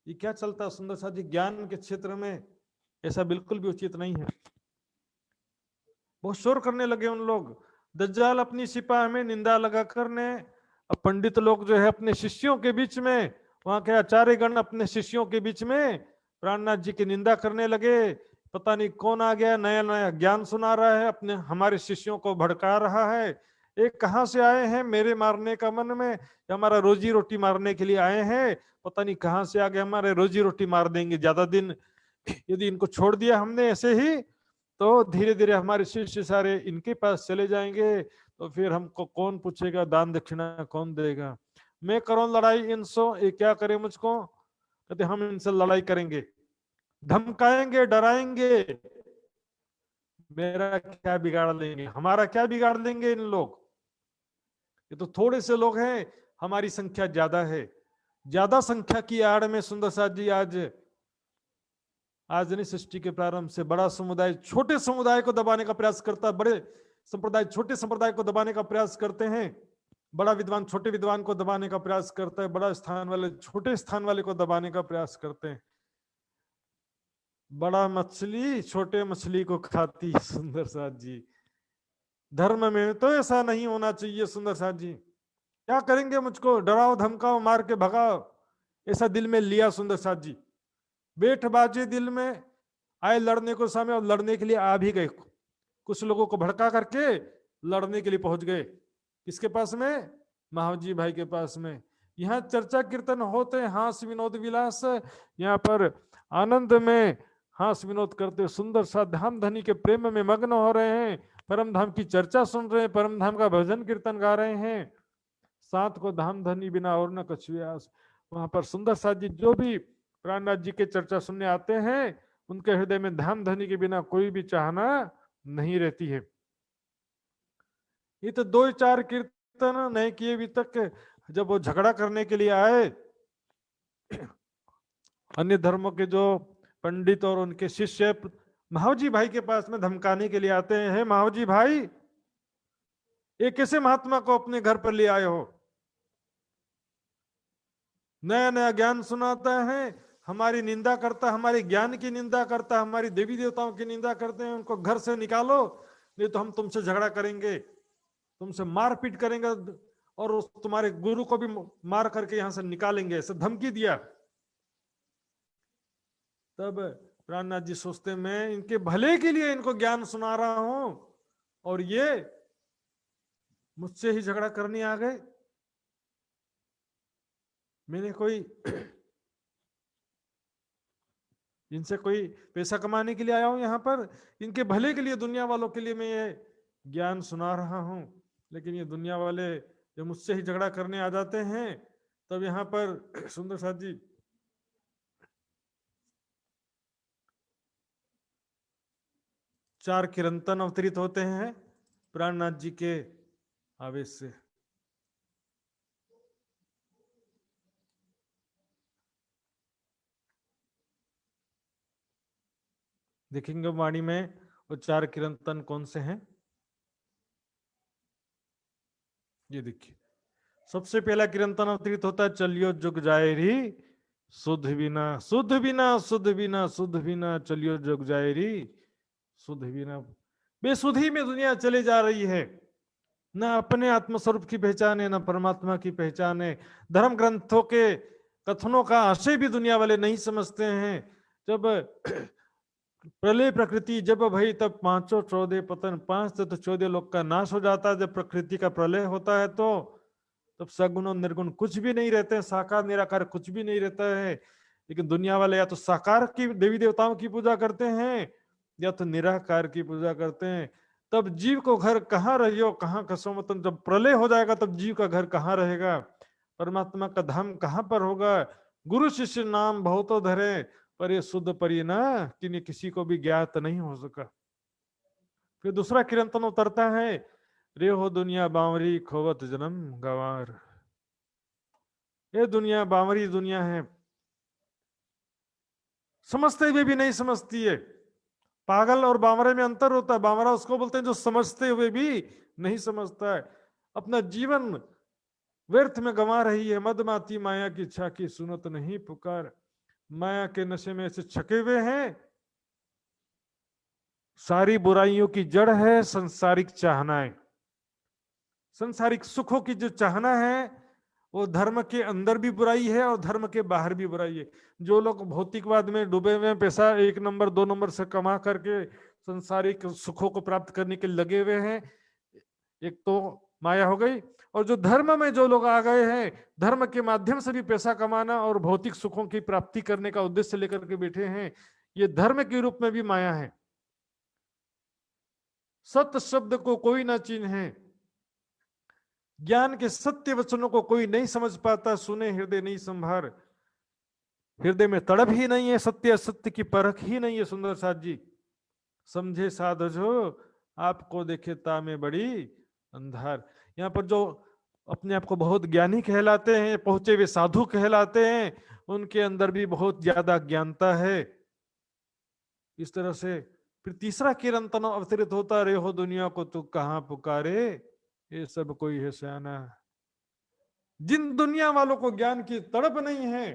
ये क्या चलता है सुंदर साथ जी, ज्ञान के क्षेत्र में ऐसा बिल्कुल भी उचित नहीं है। बहुत शोर करने लगे उन लोग। दज्जाल अपनी सिपाह में निंदा लगा करने, अब पंडित लोग जो है अपने शिष्यों के बीच में, वहां के आचार्यगण अपने शिष्यों के बीच में प्राणनाथ जी की निंदा करने लगे। पता नहीं कौन आ गया, नया नया ज्ञान सुना रहा है, अपने हमारे शिष्यों को भड़का रहा है। एक कहां से आए हैं मेरे मारने का मन में, हमारा रोजी रोटी मारने के लिए आए हैं, पता नहीं कहां से आ गए, हमारे रोजी रोटी मार देंगे। ज्यादा दिन यदि इनको छोड़ दिया हमने ऐसे ही, तो धीरे धीरे हमारे शिष्य सारे इनके पास चले जाएंगे, तो फिर हमको कौन पूछेगा, दान दक्षिणा कौन देगा। मैं करूं लड़ाई इनसे, ये क्या करे मुझको, कहते हम इनसे लड़ाई करेंगे, धमकाएंगे, डराएंगे, मेरा क्या बिगाड़ लेंगे, हमारा क्या बिगाड़ लेंगे इन लोग। ये तो थोड़े से लोग हैं, हमारी संख्या ज्यादा है। ज्यादा संख्या की आड़ में सुंदर साथ जी आज नहीं, सृष्टि के प्रारंभ से बड़ा समुदाय छोटे समुदाय को दबाने का प्रयास करता है, बड़े संप्रदाय छोटे संप्रदाय को दबाने का प्रयास करते हैं, बड़ा विद्वान छोटे विद्वान को दबाने का प्रयास करता है, बड़ा स्थान वाले छोटे स्थान वाले को दबाने का प्रयास करते हैं। बड़ा मछली छोटे मछली को खाती। सुंदर साथ जी, धर्म में तो ऐसा नहीं होना चाहिए। सुंदर साथ जी, क्या करेंगे, मुझको डराओ धमकाओ मार के भगाओ, ऐसा दिल में लिया सुंदर साथ जी। बेटबाजी दिल में आए लड़ने को सामने, और लड़ने के लिए आ भी गए, कुछ लोगों को भड़का करके लड़ने के लिए पहुंच गए। किसके पास में, महावजी भाई के पास में। यहाँ चर्चा कीर्तन होते हैं, हास विनोद विलास, यहाँ पर आनंद में हास विनोद करते, सुंदर सा धाम धनी के प्रेम में मग्न हो रहे हैं, परम धाम की चर्चा सुन रहे हैं, परम धाम का भजन कीर्तन गा रहे हैं, साथ को धाम धनी बिना और न कछुआस। वहां पर सुंदर साथ जी जो भी प्राणनाथ जी के चर्चा सुनने आते हैं, उनके हृदय में धाम धनी के बिना कोई भी चाहना नहीं रहती है। ये तो 2-4 कीर्तन नहीं किए अभी तक, जब वो झगड़ा करने के लिए आए, अन्य धर्मों के जो पंडित और उनके शिष्य महावजी भाई के पास में धमकाने के लिए आते हैं, महावजी भाई एक कैसे महात्मा को अपने घर पर ले आए हो, नया नया ज्ञान सुनाता है, हमारी निंदा करता, हमारे ज्ञान की निंदा करता, हमारी देवी देवताओं की निंदा करते हैं, उनको घर से निकालो, नहीं तो हम तुमसे झगड़ा करेंगे, तुमसे मारपीट करेंगे, और उस तुम्हारे गुरु को भी मार करके यहां से निकालेंगे, ऐसे धमकी दिया। तब प्राणनाथ जी सोचते, मैं इनके भले के लिए इनको ज्ञान सुना रहा हूं, और ये मुझसे ही झगड़ा करने आ गए। मैंने कोई इनसे कोई पैसा कमाने के लिए आया हूं यहाँ पर, इनके भले के लिए, दुनिया वालों के लिए मैं ये ज्ञान सुना रहा हूं, लेकिन ये दुनिया वाले जो मुझसे ही झगड़ा करने आ जाते हैं। तब यहाँ पर सुंदर साथ जी चार किरंतन अवतरित होते हैं प्राणनाथ जी के आवेश से। देखेंगे वाणी में वो 4 किरंतन कौन से हैं। ये देखिए, सबसे पहला किरंतन अवतरित होता है, चलियो जुग जाए री सुध बिना सुध बिना सुध बिना सुध बिना चलियो जग जाए री। सुध बिना बेसुधी में दुनिया चली जा रही है, न अपने आत्मस्वरूप की पहचान है, न परमात्मा की पहचान है। धर्म ग्रंथों के कथनों का आशय भी दुनिया वाले नहीं समझते हैं। जब प्रलय प्रकृति जब भई तब पांचों 14 पतन, 5 तत्व 14 लोक का नाश हो जाता है। जब प्रकृति का प्रलय होता है तो तब सगुण और निर्गुण कुछ भी नहीं रहते हैं, साकार निराकार कुछ भी नहीं रहता है। लेकिन दुनिया वाले या तो साकार की देवी देवताओं की पूजा करते हैं या तो निराकार की पूजा करते हैं। तब जीव को घर कहाँ रहियो, कहाँ कसो मतन। जब प्रलय हो जाएगा तब जीव का घर कहाँ रहेगा, परमात्मा का धाम कहाँ पर होगा। गुरु शिष्य नाम बहुतो धरे, पर ये शुद्ध परि ना कि किसी को भी ज्ञात नहीं हो सका। फिर दूसरा कीर्तन उतरता है, रे हो दुनिया बावरी खोवत जन्म गवार। ये दुनिया बावरी दुनिया है, समझते हुए भी नहीं समझती है। पागल और बावरे में अंतर होता है। बावरा उसको बोलते हैं जो समझते हुए भी नहीं समझता है, अपना जीवन व्यर्थ में गंवा रही है। मदमाती माया की इच्छा की सुनत नहीं पुकार। माया के नशे में से छके हुए हैं। सारी बुराइयों की जड़ है संसारिक चाहनाएं। संसारिक सुखों की जो चाहना है वो धर्म के अंदर भी बुराई है और धर्म के बाहर भी बुराई है। जो लोग भौतिकवाद में डूबे हुए, पैसा 1 नंबर 2 नंबर से कमा करके संसारिक सुखों को प्राप्त करने के लगे हुए हैं, एक तो माया हो गई। और जो धर्म में जो लोग आ गए हैं, धर्म के माध्यम से भी पैसा कमाना और भौतिक सुखों की प्राप्ति करने का उद्देश्य लेकर के बैठे हैं, ये धर्म के रूप में भी माया है। सत्य शब्द को कोई ना चिन्हे, ज्ञान के सत्य वचनों को कोई नहीं समझ पाता। सुने हृदय नहीं संभार, हृदय में तड़प ही नहीं है, सत्य असत्य की परख ही नहीं है। सुंदर साथ जी समझे साध जो आपको देखे ता में बड़ी अंधार। यहाँ पर जो अपने आप को बहुत ज्ञानी कहलाते हैं, पहुंचे हुए साधु कहलाते हैं, उनके अंदर भी बहुत ज्यादा ज्ञानता है। इस तरह से फिर तीसरा कीर्तन अवतरित होता, रे हो दुनिया को तू कहां पुकारे, ये सब कोई है सयाना। जिन दुनिया वालों को ज्ञान की तड़प नहीं है,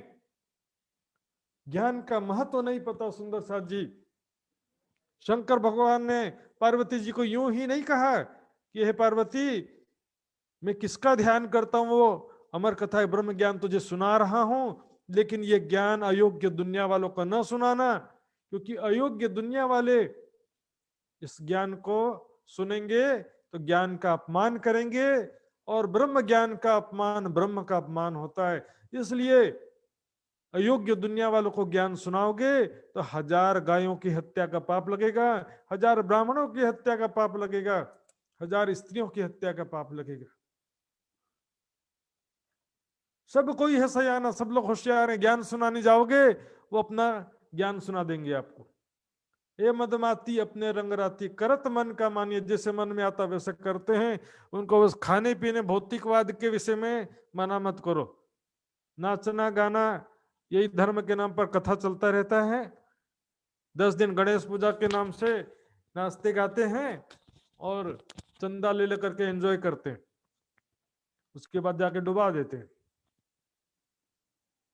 ज्ञान का महत्व नहीं पता। सुंदर साथ जी शंकर भगवान ने पार्वती जी को यूं ही नहीं कहा कि हे पार्वती मैं किसका ध्यान करता हूं, वो अमर कथा ब्रह्म ज्ञान तुझे सुना रहा हूं, लेकिन ये ज्ञान अयोग्य दुनिया वालों को न सुनाना, क्योंकि अयोग्य दुनिया वाले इस ज्ञान को सुनेंगे तो ज्ञान का अपमान करेंगे, और ब्रह्म ज्ञान का अपमान ब्रह्म का अपमान होता है। इसलिए अयोग्य दुनिया वालों को ज्ञान सुनाओगे तो 1000 गायों की हत्या का पाप लगेगा, 1000 ब्राह्मणों की हत्या का पाप लगेगा, 1000 स्त्रियों की हत्या का पाप लगेगा। सब कोई है सयाना, सब लोग होशियार हैं। ज्ञान सुनाने जाओगे वो अपना ज्ञान सुना देंगे आपको। ये मदमाती अपने रंग राती करत मन का मानिए, जैसे मन में आता वैसे करते हैं। उनको बस खाने पीने भौतिकवाद के विषय में मना मत करो। नाचना गाना यही धर्म के नाम पर कथा चलता रहता है। 10 दिन गणेश पूजा के नाम से नाचते गाते हैं और चंदा ले लेकर के एंजॉय करते हैं, उसके बाद जाके डुबा देते हैं।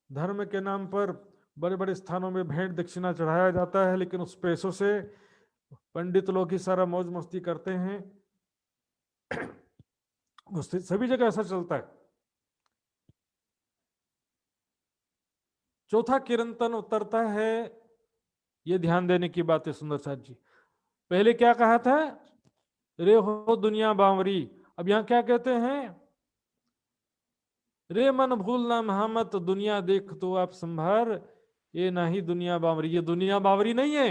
धर्म के नाम पर बड़े बड़े स्थानों में भेंट दक्षिणा चढ़ाया जाता है, लेकिन उस पैसों से पंडित लोग ही सारा मौज मस्ती करते हैं। सभी जगह ऐसा चलता है। चौथा कीर्तन उतरता है, ये ध्यान देने की बात है सुंदर साथ जी। पहले क्या कहा था, रे हो दुनिया बावरी। अब यहां क्या कहते हैं, रे मन भूल ना महामत दुनिया देख तो आप संभार, ये नहीं दुनिया बावरी। ये दुनिया बावरी नहीं है,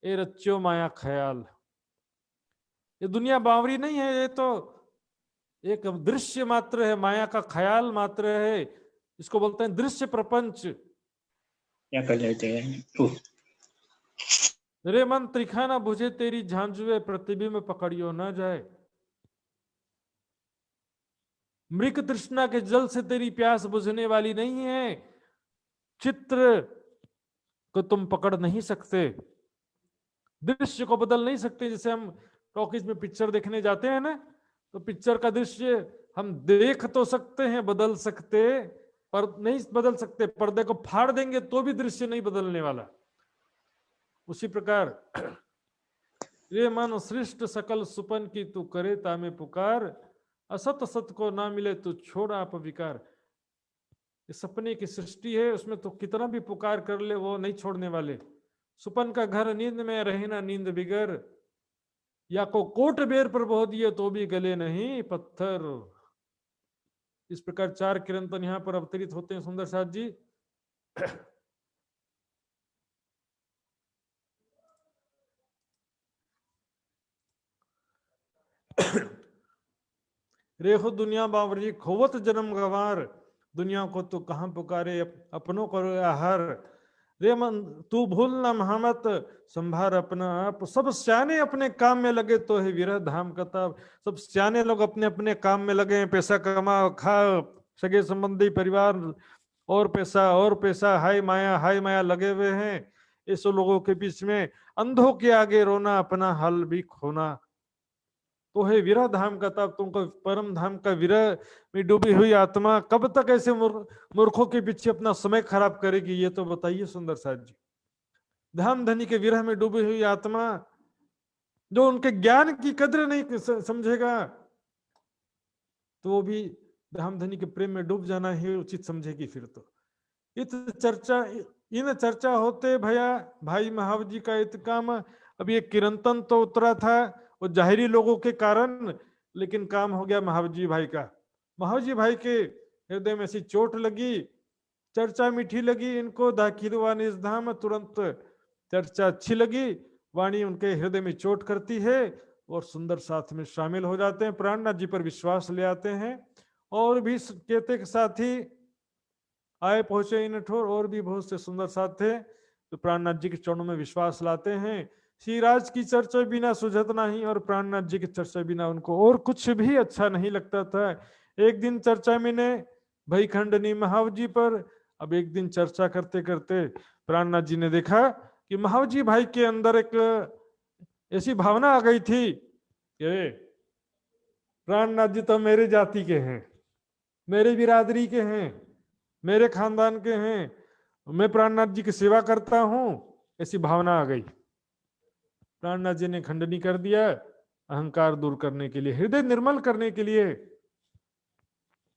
ये रच्चो माया ख्याल। ये दुनिया बावरी नहीं है, ये तो एक दृश्य मात्र है, माया का ख्याल मात्र है। इसको बोलते हैं दृश्य प्रपंच। क्या कर लेते हैं, रे मन त्रिखाना बुझे तेरी झांझुए, प्रतिबिंब पकड़ियो ना जाए। मृग तृष्णा के जल से तेरी प्यास बुझने वाली नहीं है। चित्र को तुम पकड़ नहीं सकते, दृश्य को बदल नहीं सकते। जैसे हम टॉकीज में पिक्चर देखने जाते हैं ना, तो पिक्चर का दृश्य हम देख तो सकते हैं, बदल सकते पर नहीं बदल सकते, पर्दे को फाड़ देंगे तो भी दृश्य नहीं बदलने वाला। उसी प्रकार रे मन सृष्ट सकल सुपन की तू करे तामे पुकार, असत असत को ना मिले तू छोड़ आप विकार। ये सपने की सृष्टि है, उसमें तो कितना भी पुकार कर ले वो नहीं छोड़ने वाले। सुपन का घर नींद में रहे ना नींद बिगर, या को कोट बेर पर बो दिए तो भी गले नहीं पत्थर। इस प्रकार 4 कीर्तन यहाँ पर अवतरित होते हैं सुंदर साथ जी। रेखो दुनिया बावरी खोवत जन्म गवार, दुनिया को तू कहाँ पुकारे अपनों करो आहार। रे मन तू भूल न महामत संभार अपना आप, सब सियाने अपने काम में लगे तो है विरह धाम कताब। सब सियाने लोग अपने अपने काम में लगे हैं, पैसा कमाओ खाओ, सगे संबंधी परिवार और पैसा हाय माया लगे हुए हैं। ऐसे लोगों के बीच में अंधों के आगे रोना, अपना हल भी खोना। तो है विरह धाम का ताप, तुमको परम धाम का विरह में डूबी हुई आत्मा कब तक ऐसे मूर्खों के पीछे अपना समय खराब करेगी, ये तो बताइए सुंदर साथ जी। धाम धनी के विरह में डूबी हुई आत्मा जो उनके ज्ञान की कद्र नहीं समझेगा, तो वो भी धाम धनी के प्रेम में डूब जाना ही उचित समझेगी। फिर तो इन चर्चा होते भैया भाई महाव जी का इत काम। अब ये कीर्तन तो उतरा था वो जाहिरी लोगों के कारण, लेकिन काम हो गया महावजी भाई का। महावजी भाई के हृदय में ऐसी चोट लगी, चर्चा मीठी लगी इनको, दाखिल वाणी इस धाम, तुरंत चर्चा अच्छी लगी, वाणी उनके हृदय में चोट करती है और सुंदर साथ में शामिल हो जाते हैं, प्राणनाथ जी पर विश्वास ले आते हैं। और भी कहते साथी आए पहुंचे इन ठोर, और भी बहुत से सुंदर साथ थे तो प्राणनाथ जी के चरणों में विश्वास लाते हैं। श्रीराज की चर्चा बिना सुझत नहीं, और प्राणनाथ जी की चर्चा बिना उनको और कुछ भी अच्छा नहीं लगता था। एक दिन चर्चा में ने भाई खंडनी महाव जी पर, अब एक दिन चर्चा करते करते प्राणनाथ जी ने देखा कि महाव जी भाई के अंदर एक ऐसी भावना आ गई थी कि प्राणनाथ जी तो मेरे जाति के हैं, मेरे बिरादरी के हैं, मेरे खानदान के हैं, मैं प्राणनाथ जी की सेवा करता हूं, ऐसी भावना आ गई। प्राणनाथ जी ने खंडनी कर दिया, अहंकार दूर करने के लिए, हृदय निर्मल करने के लिए।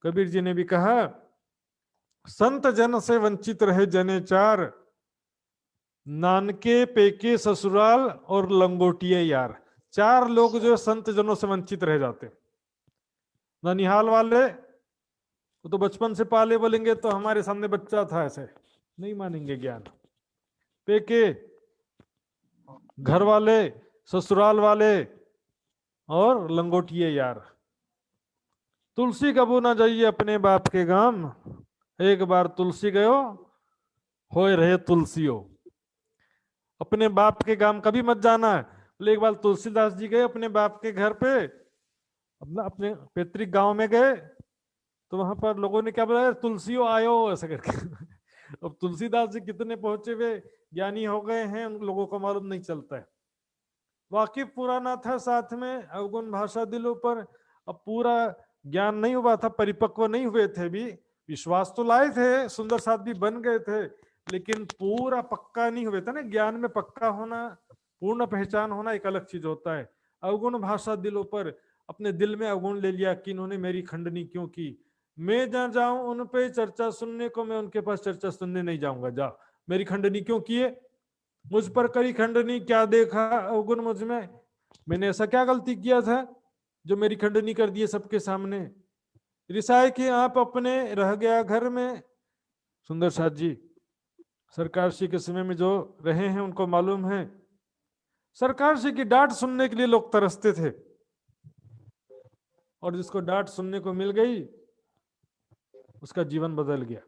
कबीर जी ने भी कहा, संत जन से वंचित रहे जने चार, नानके पेके ससुराल और लंगोटिए यार। 4 लोग जो संत जनों से वंचित रह जाते। ननिहाल वाले वो तो बचपन से पाले बोलेंगे तो हमारे सामने बच्चा था, ऐसे नहीं मानेंगे ज्ञान। पेके घर वाले, ससुराल वाले और लंगोटिए यार। तुलसी कबू ना जाइए अपने बाप के गांव, एक बार तुलसी गयो होए रहे तुलसियो। अपने बाप के गांव कभी मत जाना। एक बार तुलसीदास जी गए अपने बाप के घर पे, अपने पैतृक गांव में गए तो वहां पर लोगों ने क्या बोला, तुलसियों आयो ऐसा करके। अब तुलसीदास जी कितने पहुंचे हुए ज्ञानी हो गए हैं उन लोगों को मालूम नहीं चलता है। वाकिफ पुराना था, साथ में अवगुण भाषा दिलों पर। अब पूरा ज्ञान नहीं हुआ था, परिपक्व नहीं हुए थे भी, विश्वास तो लाए थे, सुंदर साथ भी बन गए थे, लेकिन पूरा पक्का नहीं हुए थे ना। ज्ञान में पक्का होना, पूर्ण पहचान होना एक अलग चीज होता है। अवगुण भाषा दिलों पर, अपने दिल में अवगुण ले लिया कि इन्होंने मेरी खंडनी क्यों की, मैं जहां जाऊं उन पे चर्चा सुनने को, मैं उनके पास चर्चा सुनने नहीं जाऊंगा। जा, मेरी खंडनी क्यों किए, मुझ पर करी खंडनी, क्या देखा अवगुण मुझ में, मैंने ऐसा क्या गलती किया था जो मेरी खंडनी कर दिए सबके सामने। रिसाए कि आप अपने रह गया घर में। सुंदर साथ जी सरकार श्री के समय में जो रहे हैं उनको मालूम है, सरकार श्री की डांट सुनने के लिए लोग तरसते थे, और जिसको डांट सुनने को मिल गई उसका जीवन बदल गया।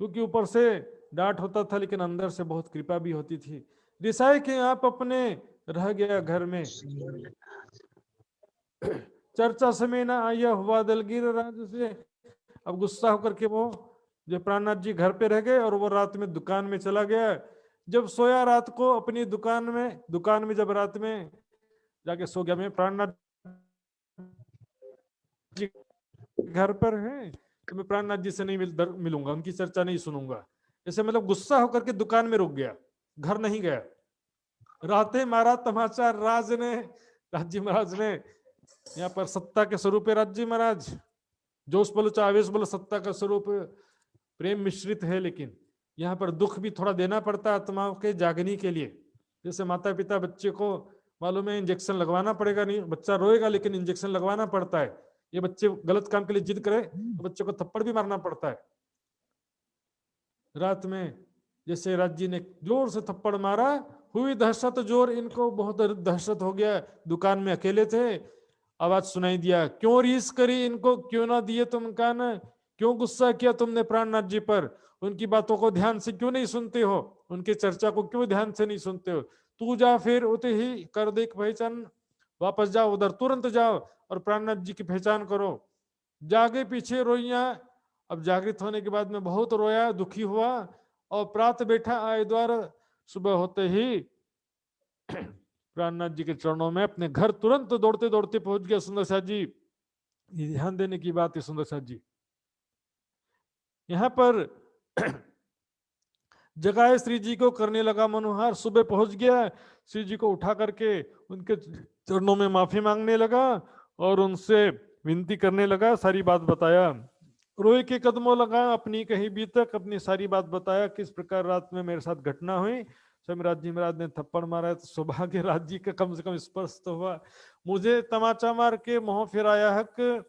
क्योंकि ऊपर से डांट होता था लेकिन अंदर से बहुत कृपा भी होती थी। रिसाए कि आप अपने रह गया घर में, चर्चा समय ना आया हुआ दलगीर राज से। अब गुस्सा होकर के वो जो प्राणनाथ जी घर पे रह गए और वो रात में दुकान में चला गया। जब सोया रात को अपनी दुकान में जब रात में जाके सो गया, मैं प्राणनाथ जी घर पर है, मैं प्राणनाथ जी से नहीं मिलूंगा, उनकी चर्चा नहीं सुनूंगा। ऐसे मतलब गुस्सा होकर के दुकान में रुक गया, घर नहीं गया। राते मारा तमाचा राजी महाराज ने। यहाँ पर सत्ता के स्वरूप है राजी महाराज, जोश बोलो चाहे आवेश बोलो, सत्ता का स्वरूप प्रेम मिश्रित है। लेकिन यहाँ पर दुख भी थोड़ा देना पड़ता है आत्माओं के जागने के लिए। जैसे माता पिता बच्चे को मालूम है इंजेक्शन लगवाना पड़ेगा, नहीं बच्चा रोएगा लेकिन इंजेक्शन लगवाना पड़ता है। ये बच्चे गलत काम के लिए जिद करे तो बच्चे को थप्पड़ भी मारना पड़ता है। रात में जैसे राज जी ने जोर से थप्पड़ मारा, हुई दहशत जोर, इनको बहुत दहशत हो गया। दुकान में अकेले थे, आवाज सुनाई दिया, क्यों रीस करी इनको, क्यों ना दिए तुम कान, क्यों गुस्सा किया तुमने प्राणनाथ जी पर, उनकी बातों को ध्यान से क्यों नहीं सुनते हो, उनके चर्चा को क्यों ध्यान से नहीं सुनते हो। तू जा फिर उते ही कर देख पहचान, वापस जाओ उधर, तुरंत जाओ और प्राणनाथ जी की पहचान करो। जागे पीछे रोइया। अब जागृत होने के बाद में बहुत रोया, दुखी हुआ और प्रात बैठा आए द्वार। सुबह होते ही प्राणनाथ जी के चरणों में अपने घर तुरंत दौड़ते दौड़ते पहुंच गया सुंदर साथ जी। ध्यान देने की बात है सुंदर साथ जी, यहाँ पर जगाए श्री जी को करने लगा मनोहार। सुबह पहुंच गया, श्री जी को उठा करके उनके चरणों में माफी मांगने लगा और उनसे विनती करने लगा, सारी बात बताया। रोए के कदमों लगा, अपनी कही बीतक, अपनी सारी बात बताया, किस प्रकार रात में मेरे साथ घटना हुई। स्वयं जी महाराज ने थप्पड़ मारा तो सौभाग्य राज जी का कम से कम स्पर्श तो हुआ। मुझे तमाचा मार के मोह फिराया हक,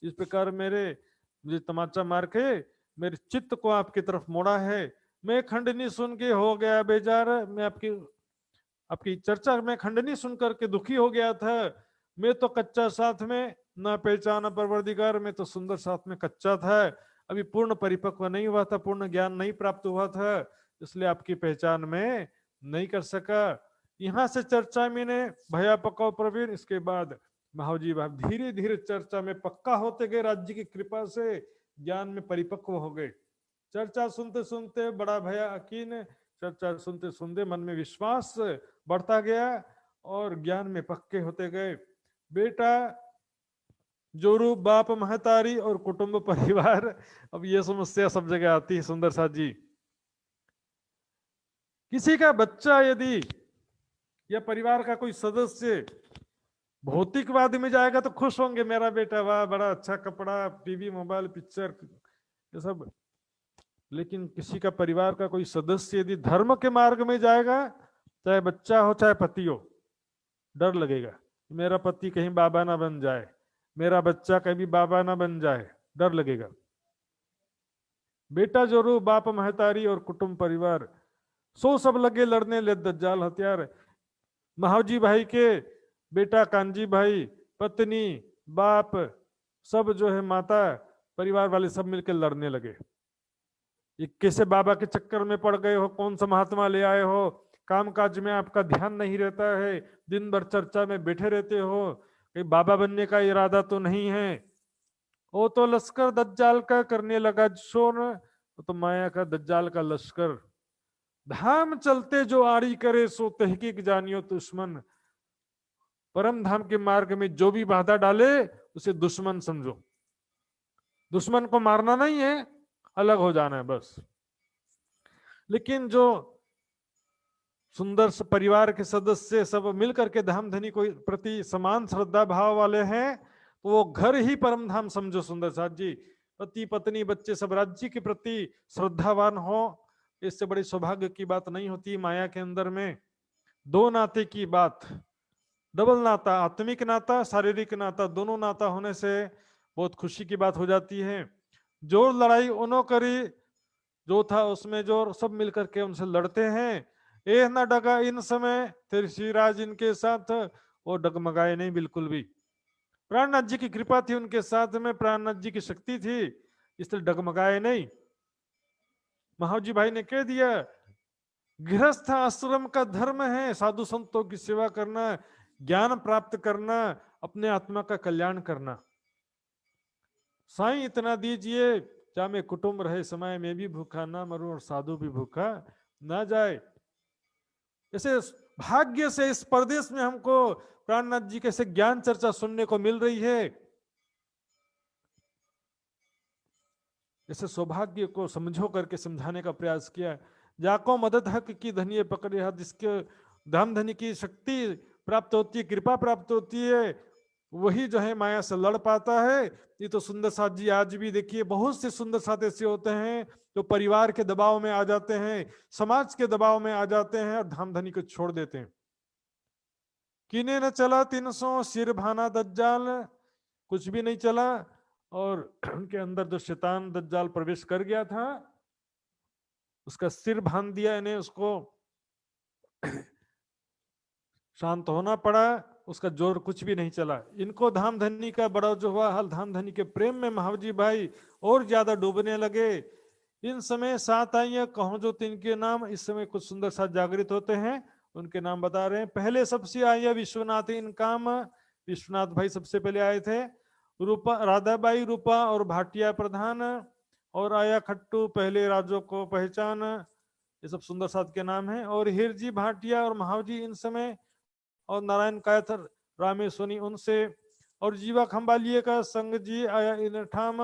इस प्रकार मुझे तमाचा मार के मेरे चित्त को आपकी तरफ मोड़ा है। मैं खंडनी सुन के हो गया बेजार, मैं आपकी चर्चा में खंडनी सुन करके दुखी हो गया था। मैं तो कच्चा साथ में ना पहचाना परवरदिगार, में तो सुंदर साथ में कच्चा था, अभी पूर्ण परिपक्व नहीं हुआ था, पूर्ण ज्ञान नहीं प्राप्त हुआ था, इसलिए आपकी पहचान में नहीं कर सका। यहाँ से चर्चा मैंने भया पकाओ प्रवीण, इसके बाद महाजी भाव धीरे धीरे चर्चा में पक्का होते गए, राज्य की कृपा से ज्ञान में परिपक्व हो गए। चर्चा सुनते सुनते बड़ा भया अकीन, चर्चा सुनते सुनते मन में विश्वास बढ़ता गया और ज्ञान में पक्के होते गए। बेटा जो रूप बाप महतारी और कुटुंब परिवार, अब ये समस्या सब जगह आती है सुंदर साथ जी। किसी का बच्चा यदि या परिवार का कोई सदस्य भौतिकवाद में जाएगा तो खुश होंगे, मेरा बेटा वाह बड़ा अच्छा कपड़ा, टीवी मोबाइल पिक्चर ये सब। लेकिन किसी का परिवार का कोई सदस्य यदि धर्म के मार्ग में जाएगा, चाहे बच्चा हो चाहे पति हो, डर लगेगा मेरा पति कहीं बाबा ना बन जाए, मेरा बच्चा कहीं बाबा ना बन जाए, डर लगेगा। बेटा जो रू बाप महतारी और कुटुंब परिवार, सो सब लगे लड़ने ले दज्जाल हथियार। महावजी भाई के बेटा कांजी भाई, पत्नी, बाप, सब जो है माता, परिवार वाले सब मिलकर लड़ने लगे। ये कैसे बाबा के चक्कर में पड़ गए हो, कौन सा महात्मा ले आए हो, काम काज में आपका ध्यान नहीं रहता है, दिन भर चर्चा में बैठे रहते हो, कहीं बाबा बनने का इरादा तो नहीं है। वो तो लश्कर दज्जाल का करने लगा शोर, तो माया का दज्जाल का लश्कर। धाम चलते जो आड़ी करे सो तहकीक जानियो दुश्मन, परम धाम के मार्ग में जो भी बाधा डाले उसे दुश्मन समझो। दुश्मन को मारना नहीं है, अलग हो जाना है बस। लेकिन जो सुंदर परिवार के सदस्य सब मिलकर के धाम धनी को प्रति समान श्रद्धा भाव वाले हैं, तो वो घर ही परम धाम समझो सुंदर साथ जी। पति पत्नी बच्चे सब राज्य के प्रति श्रद्धावान हो, इससे बड़ी सौभाग्य की बात नहीं होती। माया के अंदर में दो नाते की बात, डबल नाता, आत्मिक नाता, शारीरिक नाता, दोनों नाता होने से बहुत खुशी की बात हो जाती है। जो लड़ाई उन्हों करी जो था उसमें जो सब मिलकर के उनसे लड़ते हैं, ए ना डगा इन समय तेरे श्रीराज इनके साथ, वो डगमगाए नहीं बिल्कुल भी। प्राणनाथ जी की कृपा थी उनके साथ में, प्राणनाथ जी की शक्ति थी, इसलिए डगमगाए नहीं। महावजी भाई ने कह दिया गृहस्थ आश्रम का धर्म है साधु संतों की सेवा करना, ज्ञान प्राप्त करना, अपने आत्मा का कल्याण करना। साईं इतना दीजिए चाहे कुटुंब रहे समय में भी भूखा ना मरूं और साधु भी भूखा ना जाए। ऐसे भाग्य से इस प्रदेश में हमको प्राणनाथ जी कैसे ज्ञान चर्चा सुनने को मिल रही है। ऐसे सौभाग्य को समझो करके समझाने का प्रयास किया। जाको मदद हक की धनिये पकड़े हाथ, जिसके धाम धनी की शक्ति प्राप्त होती है, कृपा प्राप्त होती है, वही जो है माया से लड़ पाता है। ये तो सुंदर साथ जी आज भी देखिए, बहुत से सुंदर साथ ऐसे होते हैं जो परिवार के दबाव में आ जाते हैं, समाज के दबाव में आ जाते हैं और धाम धनी को छोड़ देते हैं। किने न चला 300 सिर भाना दज्जाल, कुछ भी नहीं चला, और उनके अंदर जो शैतान दज्जाल प्रवेश कर गया था, उसका सिर भान दिया, इन्हें उसको शांत होना पड़ा, उसका जोर कुछ भी नहीं चला। इनको धाम धनी का बड़ा जो हुआ हाल, धाम धनी के प्रेम में महावजी भाई और ज्यादा डूबने लगे। इन समय सात आइया कहो जो तिनके नाम, इस समय कुछ सुंदर साथ जागृत होते हैं, उनके नाम बता रहे हैं। पहले सबसे आया विश्वनाथ इनकाम, विश्वनाथ भाई सबसे पहले आए थे। रूपा राधाबाई रूपा और भाटिया प्रधान, और आया खट्टू पहले राजों को पहचान, ये सब सुंदर साथ के नाम हैं। और हिरजी भाटिया और महावजी इन समय, और नारायण कायथर रामे सुनी उनसे, और जीवा खंबालिये का संग जी आया इन ठाम,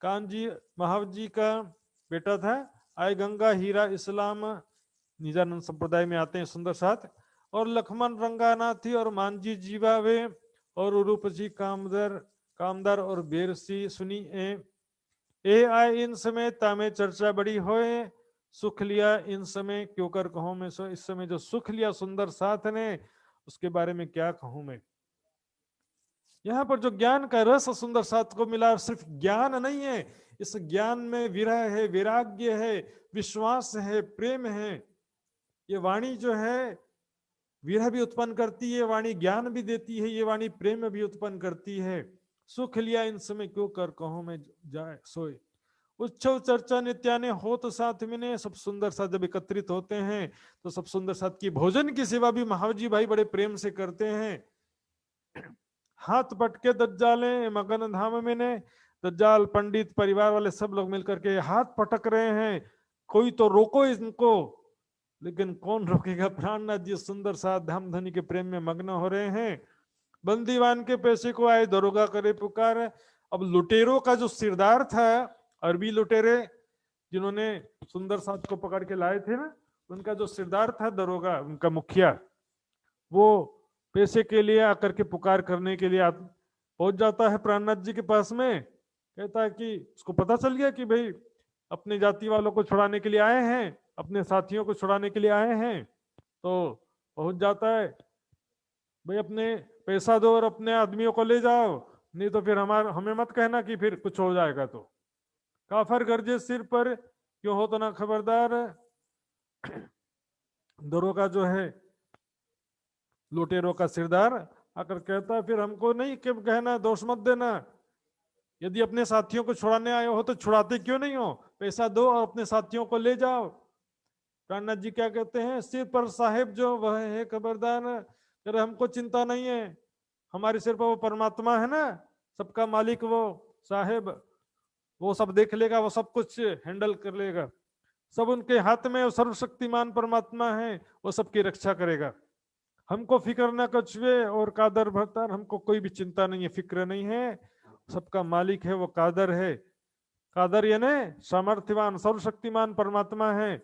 कांजी महावजी का बेटा था। आय गंगा हीरा इस्लाम, निजानंद संप्रदाय में आते हैं सुंदर साथ। और लक्ष्मण रंगानाथी और मांझी जीवा वे, और रूप जी कामदर और बेरसी सुनी ए आए इन समय तामे चर्चा बड़ी होए, सुख लिया इन समय क्यों कर कहूं मैं सो। इस समय जो सुख लिया सुंदर साथ ने, उसके बारे में क्या कहूं मैं। यहाँ पर जो ज्ञान का रस सुंदर साथ को मिला, सिर्फ ज्ञान नहीं है, इस ज्ञान में विरह है, वैराग्य है, विश्वास है, प्रेम है। ये वाणी जो है विरह भी उत्पन्न करती है, वाणी ज्ञान भी देती है, ये वाणी प्रेम भी उत्पन्न करती है। सुख लिया इन समय क्यों कर कहूं मैं जाए सोए, उत्सव चर्चा नित्याने हो तो साथ में। सब सुंदर साथ जब एकत्रित होते हैं तो सब सुंदर साथ की भोजन की सेवा भी महावजी भाई बड़े प्रेम से करते हैं। हाथ पटके दज्जाले मगन धाम में ने, दज्जाल पंडित परिवार वाले सब लोग मिलकर के हाथ पटक रहे हैं, कोई तो रोको इनको। लेकिन कौन रोकेगा, प्राणनाथ जी सुंदर साथ धाम धनी के प्रेम में मग्न हो रहे हैं। बंदीवान के पैसे को आए दरोगा करे पुकार। अब लुटेरों का जो सिरदार था, अरबी लुटेरे जिन्होंने सुंदर साथ को पकड़ के लाए थे ना, उनका जो सिरदार था दरोगा, उनका मुखिया, वो पैसे के लिए आकर के पुकार करने के लिए पहुंच जाता है प्राणनाथ जी के पास में। कहता है कि उसको पता चल गया कि भाई अपने जाति वालों को छुड़ाने के लिए आए हैं, अपने साथियों को छुड़ाने के लिए आए हैं। तो पहुंच जाता है, भाई अपने पैसा दो और अपने आदमियों को ले जाओ, नहीं तो फिर हमें मत कहना कि फिर कुछ हो जाएगा। तो काफर गर्जे सिर पर क्यों हो तो ना खबरदार। दरोगा जो है लुटेरों का सिरदार आकर कहता है फिर हमको नहीं क्यों कहना, दोष मत देना, यदि अपने साथियों को छुड़ाने आए हो तो छुड़ाते क्यों नहीं हो, पैसा दो और अपने साथियों को ले जाओ। प्राणनाथ जी क्या कहते हैं, सिर पर साहेब जो वह है खबरदार, अरे हमको चिंता नहीं है, हमारे सिर पर वो परमात्मा है ना, सबका मालिक वो साहेब, वो सब देख लेगा, वो सब कुछ हैंडल कर लेगा, सब उनके हाथ में, वो सर्वशक्तिमान परमात्मा है, वो सबकी रक्षा करेगा, हमको फिक्र न कछुए और कादर भरतार, हमको कोई भी चिंता नहीं है, फिक्र नहीं है, सबका मालिक है वो कादर है। कादर यानी सामर्थ्यवान सर्वशक्तिमान परमात्मा है।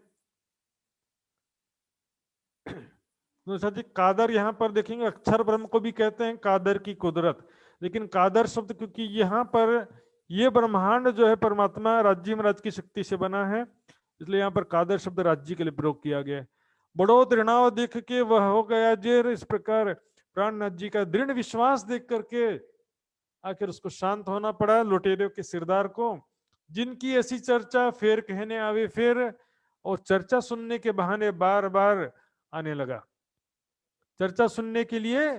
जी कादर यहाँ पर देखेंगे अक्षर ब्रह्म को भी कहते हैं कादर की कुदरत, लेकिन कादर शब्द क्योंकि यहाँ पर ये ब्रह्मांड जो है परमात्मा राज्य महाराज की शक्ति से बना है, इसलिए यहाँ पर कादर शब्द राज्य के लिए प्रयोग किया गया है। बड़ो दृढ़ाव देख के वह हो गया जेर, इस प्रकार प्राणनाथ जी का दृढ़ विश्वास देख करके आखिर उसको शांत होना पड़ा लुटेरों के सिरदार को, जिनकी ऐसी चर्चा फेर कहने आवे फिर, और चर्चा सुनने के बहाने बार बार आने लगा, चर्चा सुनने के लिए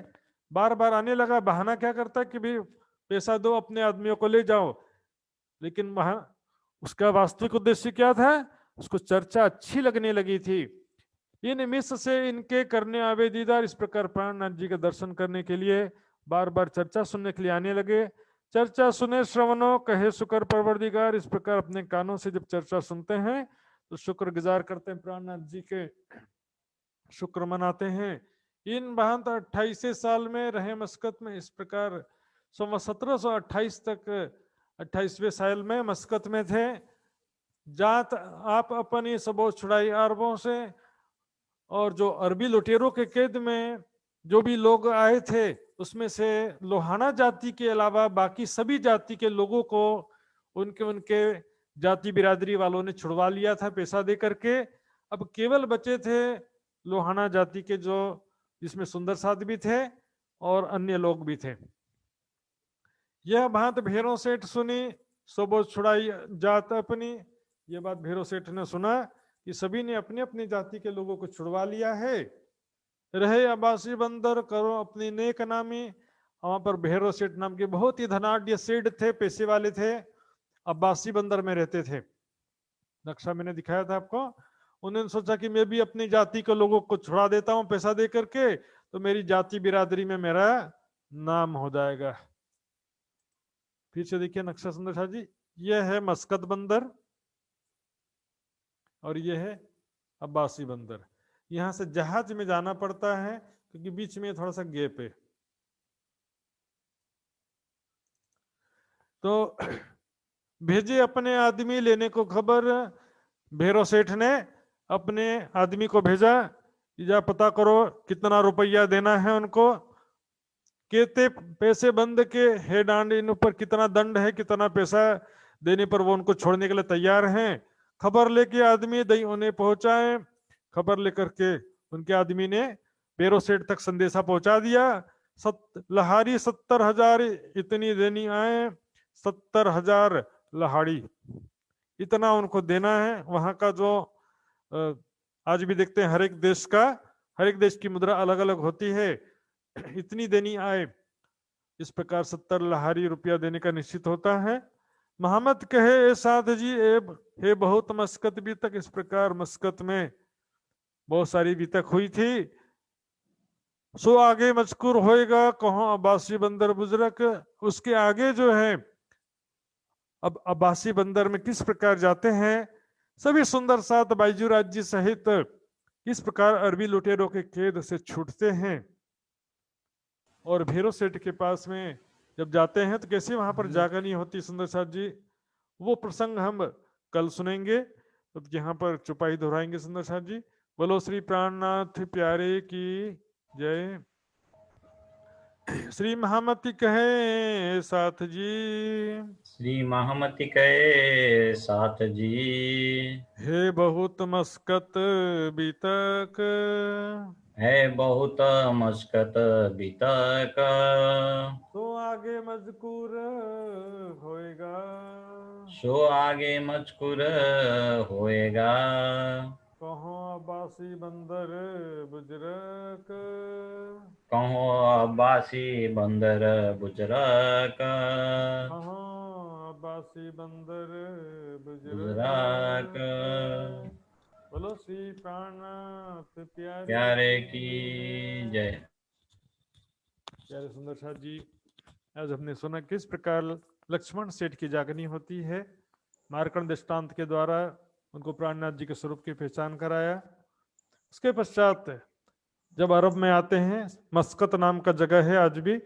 बार बार आने लगा। बहाना क्या करता कि भाई पैसा दो अपने आदमियों को ले जाओ, लेकिन वहां उसका वास्तविक उद्देश्य क्या था, उसको चर्चा अच्छी लगने लगी थी। इन मिस से इनके करने आवे दीदार, इस प्रकार प्राणनाथ जी के दर्शन करने के लिए बार बार चर्चा सुनने के लिए आने लगे। चर्चा सुने श्रवणों कहे शुक्र परवरदिगार, इस प्रकार अपने कानों से जब चर्चा सुनते हैं तो शुक्र गुजार करते हैं, प्राणनाथ जी के शुक्र मनाते हैं। इन बहांत 28 साल में रहे मस्कत में, इस प्रकार 1728 तक 28वें साल में मस्कत में थे। जात आप अपनी सबों छुड़ाई अरबों से, और जो अरबी लुटेरों के कैद में जो भी लोग आए थे उसमें से लोहाना जाति के अलावा बाकी सभी जाति के लोगों को उनके उनके जाति बिरादरी वालों ने छुड़वा लिया था पैसा दे करके। अब केवल बचे थे लोहाना जाति के, जो जिसमें सुंदर साध भी थे और अन्य लोग भी थे। यह बात भैरव सेठ सुनी, सबो छुड़ाई जात अपनी। यह बात भैरव सेठ ने सुना कि सभी ने अपनी अपनी जाति के लोगों को छुड़वा लिया है। रहे अब्बासी बंदर करो अपनी नेक नामी। वहां पर भैरव सेठ नाम के बहुत ही धनाढ़ सेठ थे, पैसे वाले थे, अब्बासी बंदर में रहते थे। नक्शा मैंने दिखाया था आपको। उन्होंने सोचा कि मैं भी अपनी जाति के लोगों को छुड़ा देता हूं पैसा दे करके, तो मेरी जाति बिरादरी में मेरा नाम हो जाएगा। फिर से देखिए नक्शा सुंदर शाह जी, यह है मस्कत बंदर और यह है अब्बासी बंदर। यहां से जहाज में जाना पड़ता है क्योंकि बीच में थोड़ा सा गैप है। तो भेजे अपने आदमी लेने को खबर। भैरव सेठ ने अपने आदमी को भेजा, जा पता करो कितना रुपया देना है उनको, कहते पैसे बंद के है डांड, इन ऊपर कितना दंड है, कितना पैसा देने पर वो उनको छोड़ने के लिए तैयार हैं। खबर लेके आदमी दई उन्हें पहुंचाए। खबर लेकर के उनके आदमी ने भैरव सेठ तक संदेशा पहुंचा दिया। लहारी 70,000 इतनी देनी आए, 70,000 लहाड़ी इतना उनको देना है। वहां का जो आज भी देखते हैं हर एक देश की मुद्रा अलग अलग होती है, इतनी देनी आए, इस प्रकार 70 लहारी रुपया देने का निश्चित होता है। मोहम्मद कहे साध जी एब है बहुत मस्कत भी तक। इस प्रकार मस्कत में बहुत सारी बीतक हुई थी। सो आगे मजकूर होएगा कहो अब्बासी बंदर बुजरक। उसके आगे जो है अब अब्बासी बंदर में किस प्रकार जाते हैं, सभी सुंदर साथ बाईजूराज जी सहित किस प्रकार अरबी लुटेरों के कैद से छूटते हैं और भैरव सेठ के पास में जब जाते हैं तो कैसे वहां पर जागनी होती सुंदर साथ जी, वो प्रसंग हम कल सुनेंगे। तो यहाँ पर चुपाई दोहराएंगे सुंदर साथ जी। बोलो श्री प्राणनाथ प्यारे की जय। श्री महामती कहे साथ जी, श्री महामती कहे साथ जी, हे बहुत मस्कत बीतक, है बहुत मस्कत बीतक, तो आगे मजकूर होएगा, सो आगे मजकूर होएगा। कहो अब्बासी बंदर बुजरक, कहो अब्बासी बंदर बुजरक, कहो अब्बासी बंदर बुजरक। बोलो श्री प्राणनाथ प्यारे की जय। प्यारे सुंदर साथ जी, आज हमने सुना किस प्रकार लक्ष्मण सेठ की जागनी होती है। मार्कंड दृष्टांत के द्वारा उनको प्राणनाथ जी के स्वरूप की पहचान कराया। उसके पश्चात जब अरब में आते हैं, मस्कत नाम का जगह है आज भी,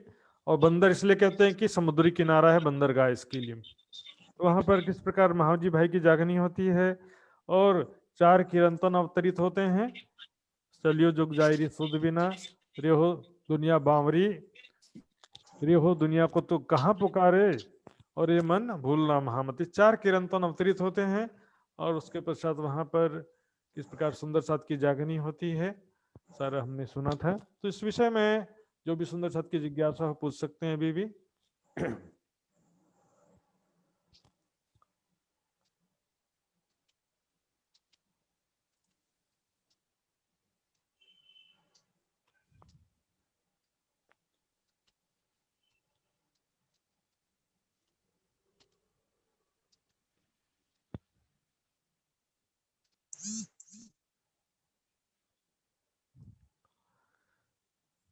और बंदर इसलिए कहते हैं कि समुद्री किनारा है बंदरगाह इसके लिए। तो वहां पर किस प्रकार महावजी भाई की जागनी होती है और 4 किरंतन अवतरित होते हैं। चलियो जुग जायरी सुध बिना, रेहो दुनिया बावरी, रेहो दुनिया को तो कहाँ पुकारे, और ये मन भूलना महामती। 4 किरंतन अवतरित होते हैं और उसके पश्चात वहां पर किस प्रकार सुंदर साथ की जागनी होती है, सारा हमने सुना था। तो इस विषय में जो भी सुंदर साथ की जिज्ञासा हो पूछ सकते हैं अभी भी।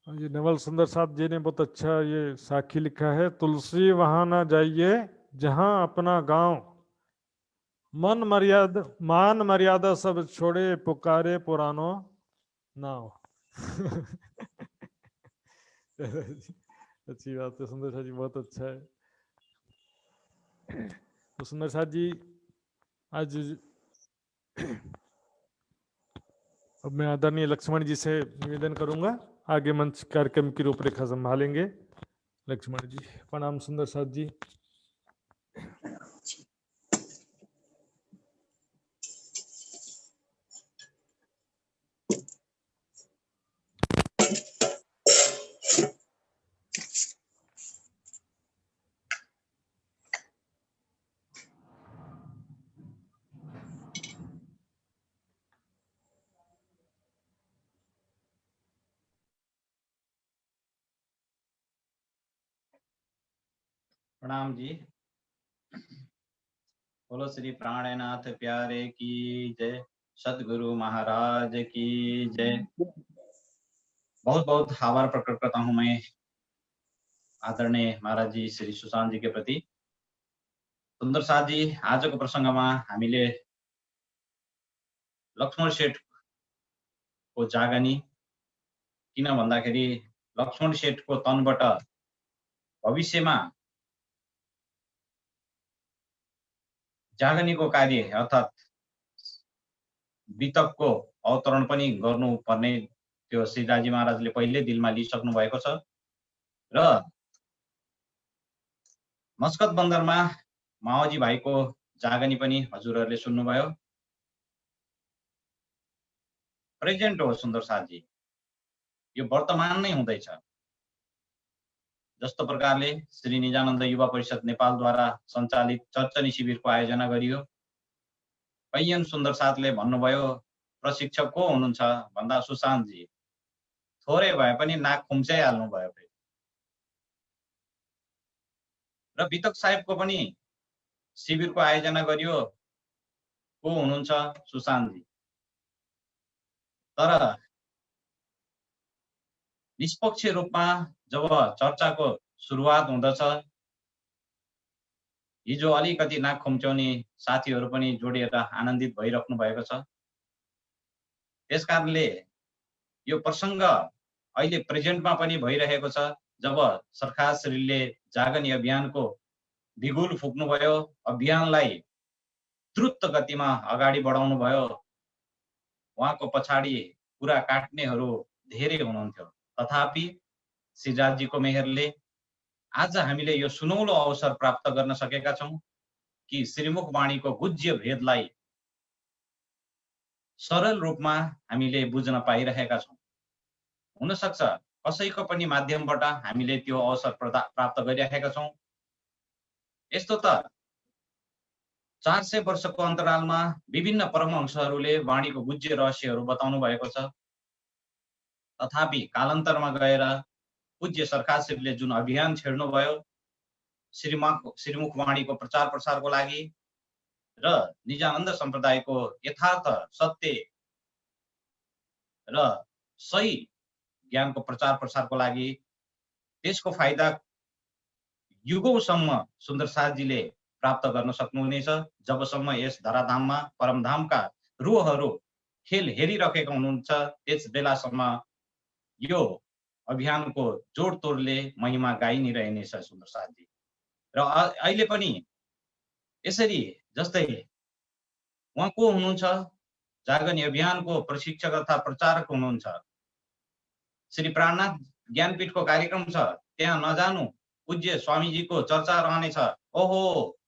ये नवल सुंदर साथ जी ने बहुत अच्छा ये साखी लिखा है। तुलसी वहां ना जाइए जहां अपना गांव, मान मर्यादा सब छोड़े, पुकारे पुरानो नाव। अच्छी बात है सुंदर साथ जी, बहुत अच्छा है। तो सुंदर साथ जी आज अब मैं आदरणीय लक्ष्मण जी से निवेदन करूंगा, आगे मंच कार्यक्रम की रूपरेखा संभालेंगे। लक्ष्मण जी। प्रणाम सुंदर साथ जी। प्रणाम जी। बोलो श्री प्राणनाथ प्यारे की जय, सदगुरु महाराज की जय। बहुत बहुत आभार प्रकट करता हूं मैं आदरणीय महाराज जी श्री सुशांत जी के प्रति। सुन्दर साथ जी, आजको प्रसंगमा हामीले लक्ष्मण सेठको जागनी, किन भन्दाखेरि लक्ष्मण सेठको तनबाट भविष्यमा जागनीको कार्य अर्थात् वितकको अवतरण पनि गर्नुपर्ने त्यो श्रीराजी महाराजले पहिले दिलमा लिइसक्नु भएको छ र मस्कत बन्दरमा माओजी भाइको जागनी पनि हजुरहरूले सुन्नुभयो। प्रेजेन्ट हो सुन्दर साथजी, यो वर्तमान नै हुँदैछ। जस्तो प्रकारले श्री निजानन्द युवा परिषद नेपालद्वारा सञ्चालित चर्चनी शिविरको आयोजना गरियो। कैयन सुन्दर साथले भन्नुभयो प्रशिक्षक को हुनुहुन्छ भन्दा सुशान्तजी थोरै भए पनि नाक खुम्चाइहाल्नु भयो। र वितक साहेबको पनि शिविरको आयोजना गरियो, को हुनुहुन्छ सुशान्तजी। तर निष्पक्ष रूपमा जब चर्चाको सुरुवात हुँदछ, हिजो अलिकति नाक खुम्च्याउने साथीहरू पनि जोडिएर आनन्दित भइराख्नु भएको छ। त्यसकारणले यो प्रसङ्ग अहिले प्रेजेन्टमा पनि भइरहेको छ। जब सरकार श्रीले जागनी अभियानको बिगुल फुक्नुभयो, अभियानलाई द्रुत गतिमा अगाडि बढाउनु भयो, उहाँको पछाडि कुरा काट्नेहरू धेरै हुनुहुन्थ्यो। तथापि श्रीराजीको मेहरले आज हामीले यो सुनौलो अवसर प्राप्त गर्न सकेका छौं कि श्रीमुख वाणीको गुज्य भेदलाई सरल रूपमा हामीले बुझ्न पाइरहेका छौं। हुन सक्छ कसैको पनि माध्यमबाट हामीले त्यो अवसर प्राप्त गरिरहेका छौं। यस्तो त 400 वर्षको अन्तरालमा विभिन्न परमहंसहरूले वाणीको गुज्य रहस्यहरू बताउनु भएको छ। तथापि कालान्तरमा गएर पूज्य सरकार श्रीले जुन अभियान छेड्नुभयो श्रीमुख वाणीको प्रचार प्रसारको लागि र निजानन्द सम्प्रदायको यथार्थ सत्य र सही ज्ञानको प्रचार प्रसारको लागि, त्यसको फाइदा युगौसम्म सुन्दर साथजीले प्राप्त गर्न सक्नुहुनेछ। जबसम्म यस धराधाममा परमधामका रूहहरू खेल हेरिरहेका हुनुहुन्छ, त्यस बेलासम्म यो अभियानको जोडतोडले महिमा गाइ नै रहनेछ सुन्दर साथजी। र अहिले पनि यसरी जस्तै उहाँ को हुनुहुन्छ, जागनी अभियानको प्रशिक्षक तथा प्रचारक हुनुहुन्छ। श्री प्राणनाथ ज्ञानपीठको कार्यक्रम छ, त्यहाँ नजानु, पूज्य स्वामीजीको चर्चा रहनेछ, ओहो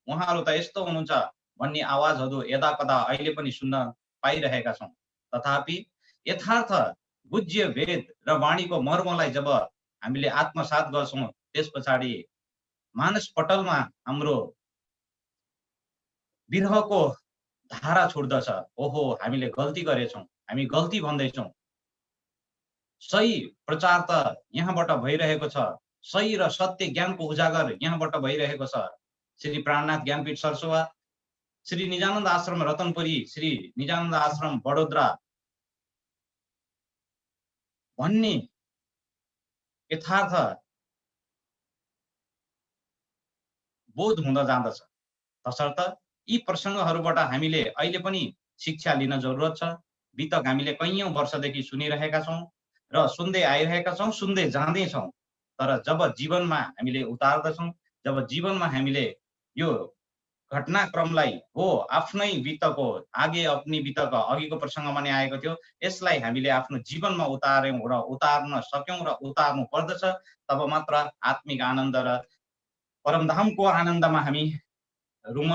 उहाँहरू त यस्तो हुनुहुन्छ भन्ने आवाजहरू यदाकदा अहिले पनि सुन्न पाइरहेका छौं। तथापि यथार्थ गुज्य भेद र वाणीको मर्मलाई जब हामीले आत्मसात गर्छौं, त्यस पछाडि मानस पटलमा हाम्रो विरहको धारा छुट्दछ। ओहो हामीले गल्ती गरेछौं, हामी गल्ती भन्दैछौं। सही प्रचार त यहाँबाट भइरहेको छ, सही र सत्य ज्ञानको उजागर यहाँबाट भइरहेको छ। श्री प्राणनाथ ज्ञानपीठ सरसोवा, श्री निजानन्द आश्रम रतनपुरी, श्री निजानन्द आश्रम बडोदरा भन्ने यथार्थ बोध हुँदा जाँदछ। तसर्थ यी प्रसङ्गहरूबाट हामीले अहिले पनि शिक्षा लिन जरुरत छ। वितक हामीले कैयौं वर्षदेखि सुनिरहेका छौं र सुन्दै आइरहेका छौं, सुन्दै जाँदैछौं। तर जब जीवनमा हामीले उतार्दछौं, जब जीवनमा हामीले यो घटनाक्रमलाई हो आफ्नै वितको आगे अपनी वितक अघिको प्रसङ्गमा नै आएको थियो, यसलाई हामीले आफ्नो जीवनमा उतार्यौं र उतार्न सक्यौं र उतार्नु पर्दछ, तब मात्र आत्मिक आनन्द र परमधामको आनन्दमा हामी रुम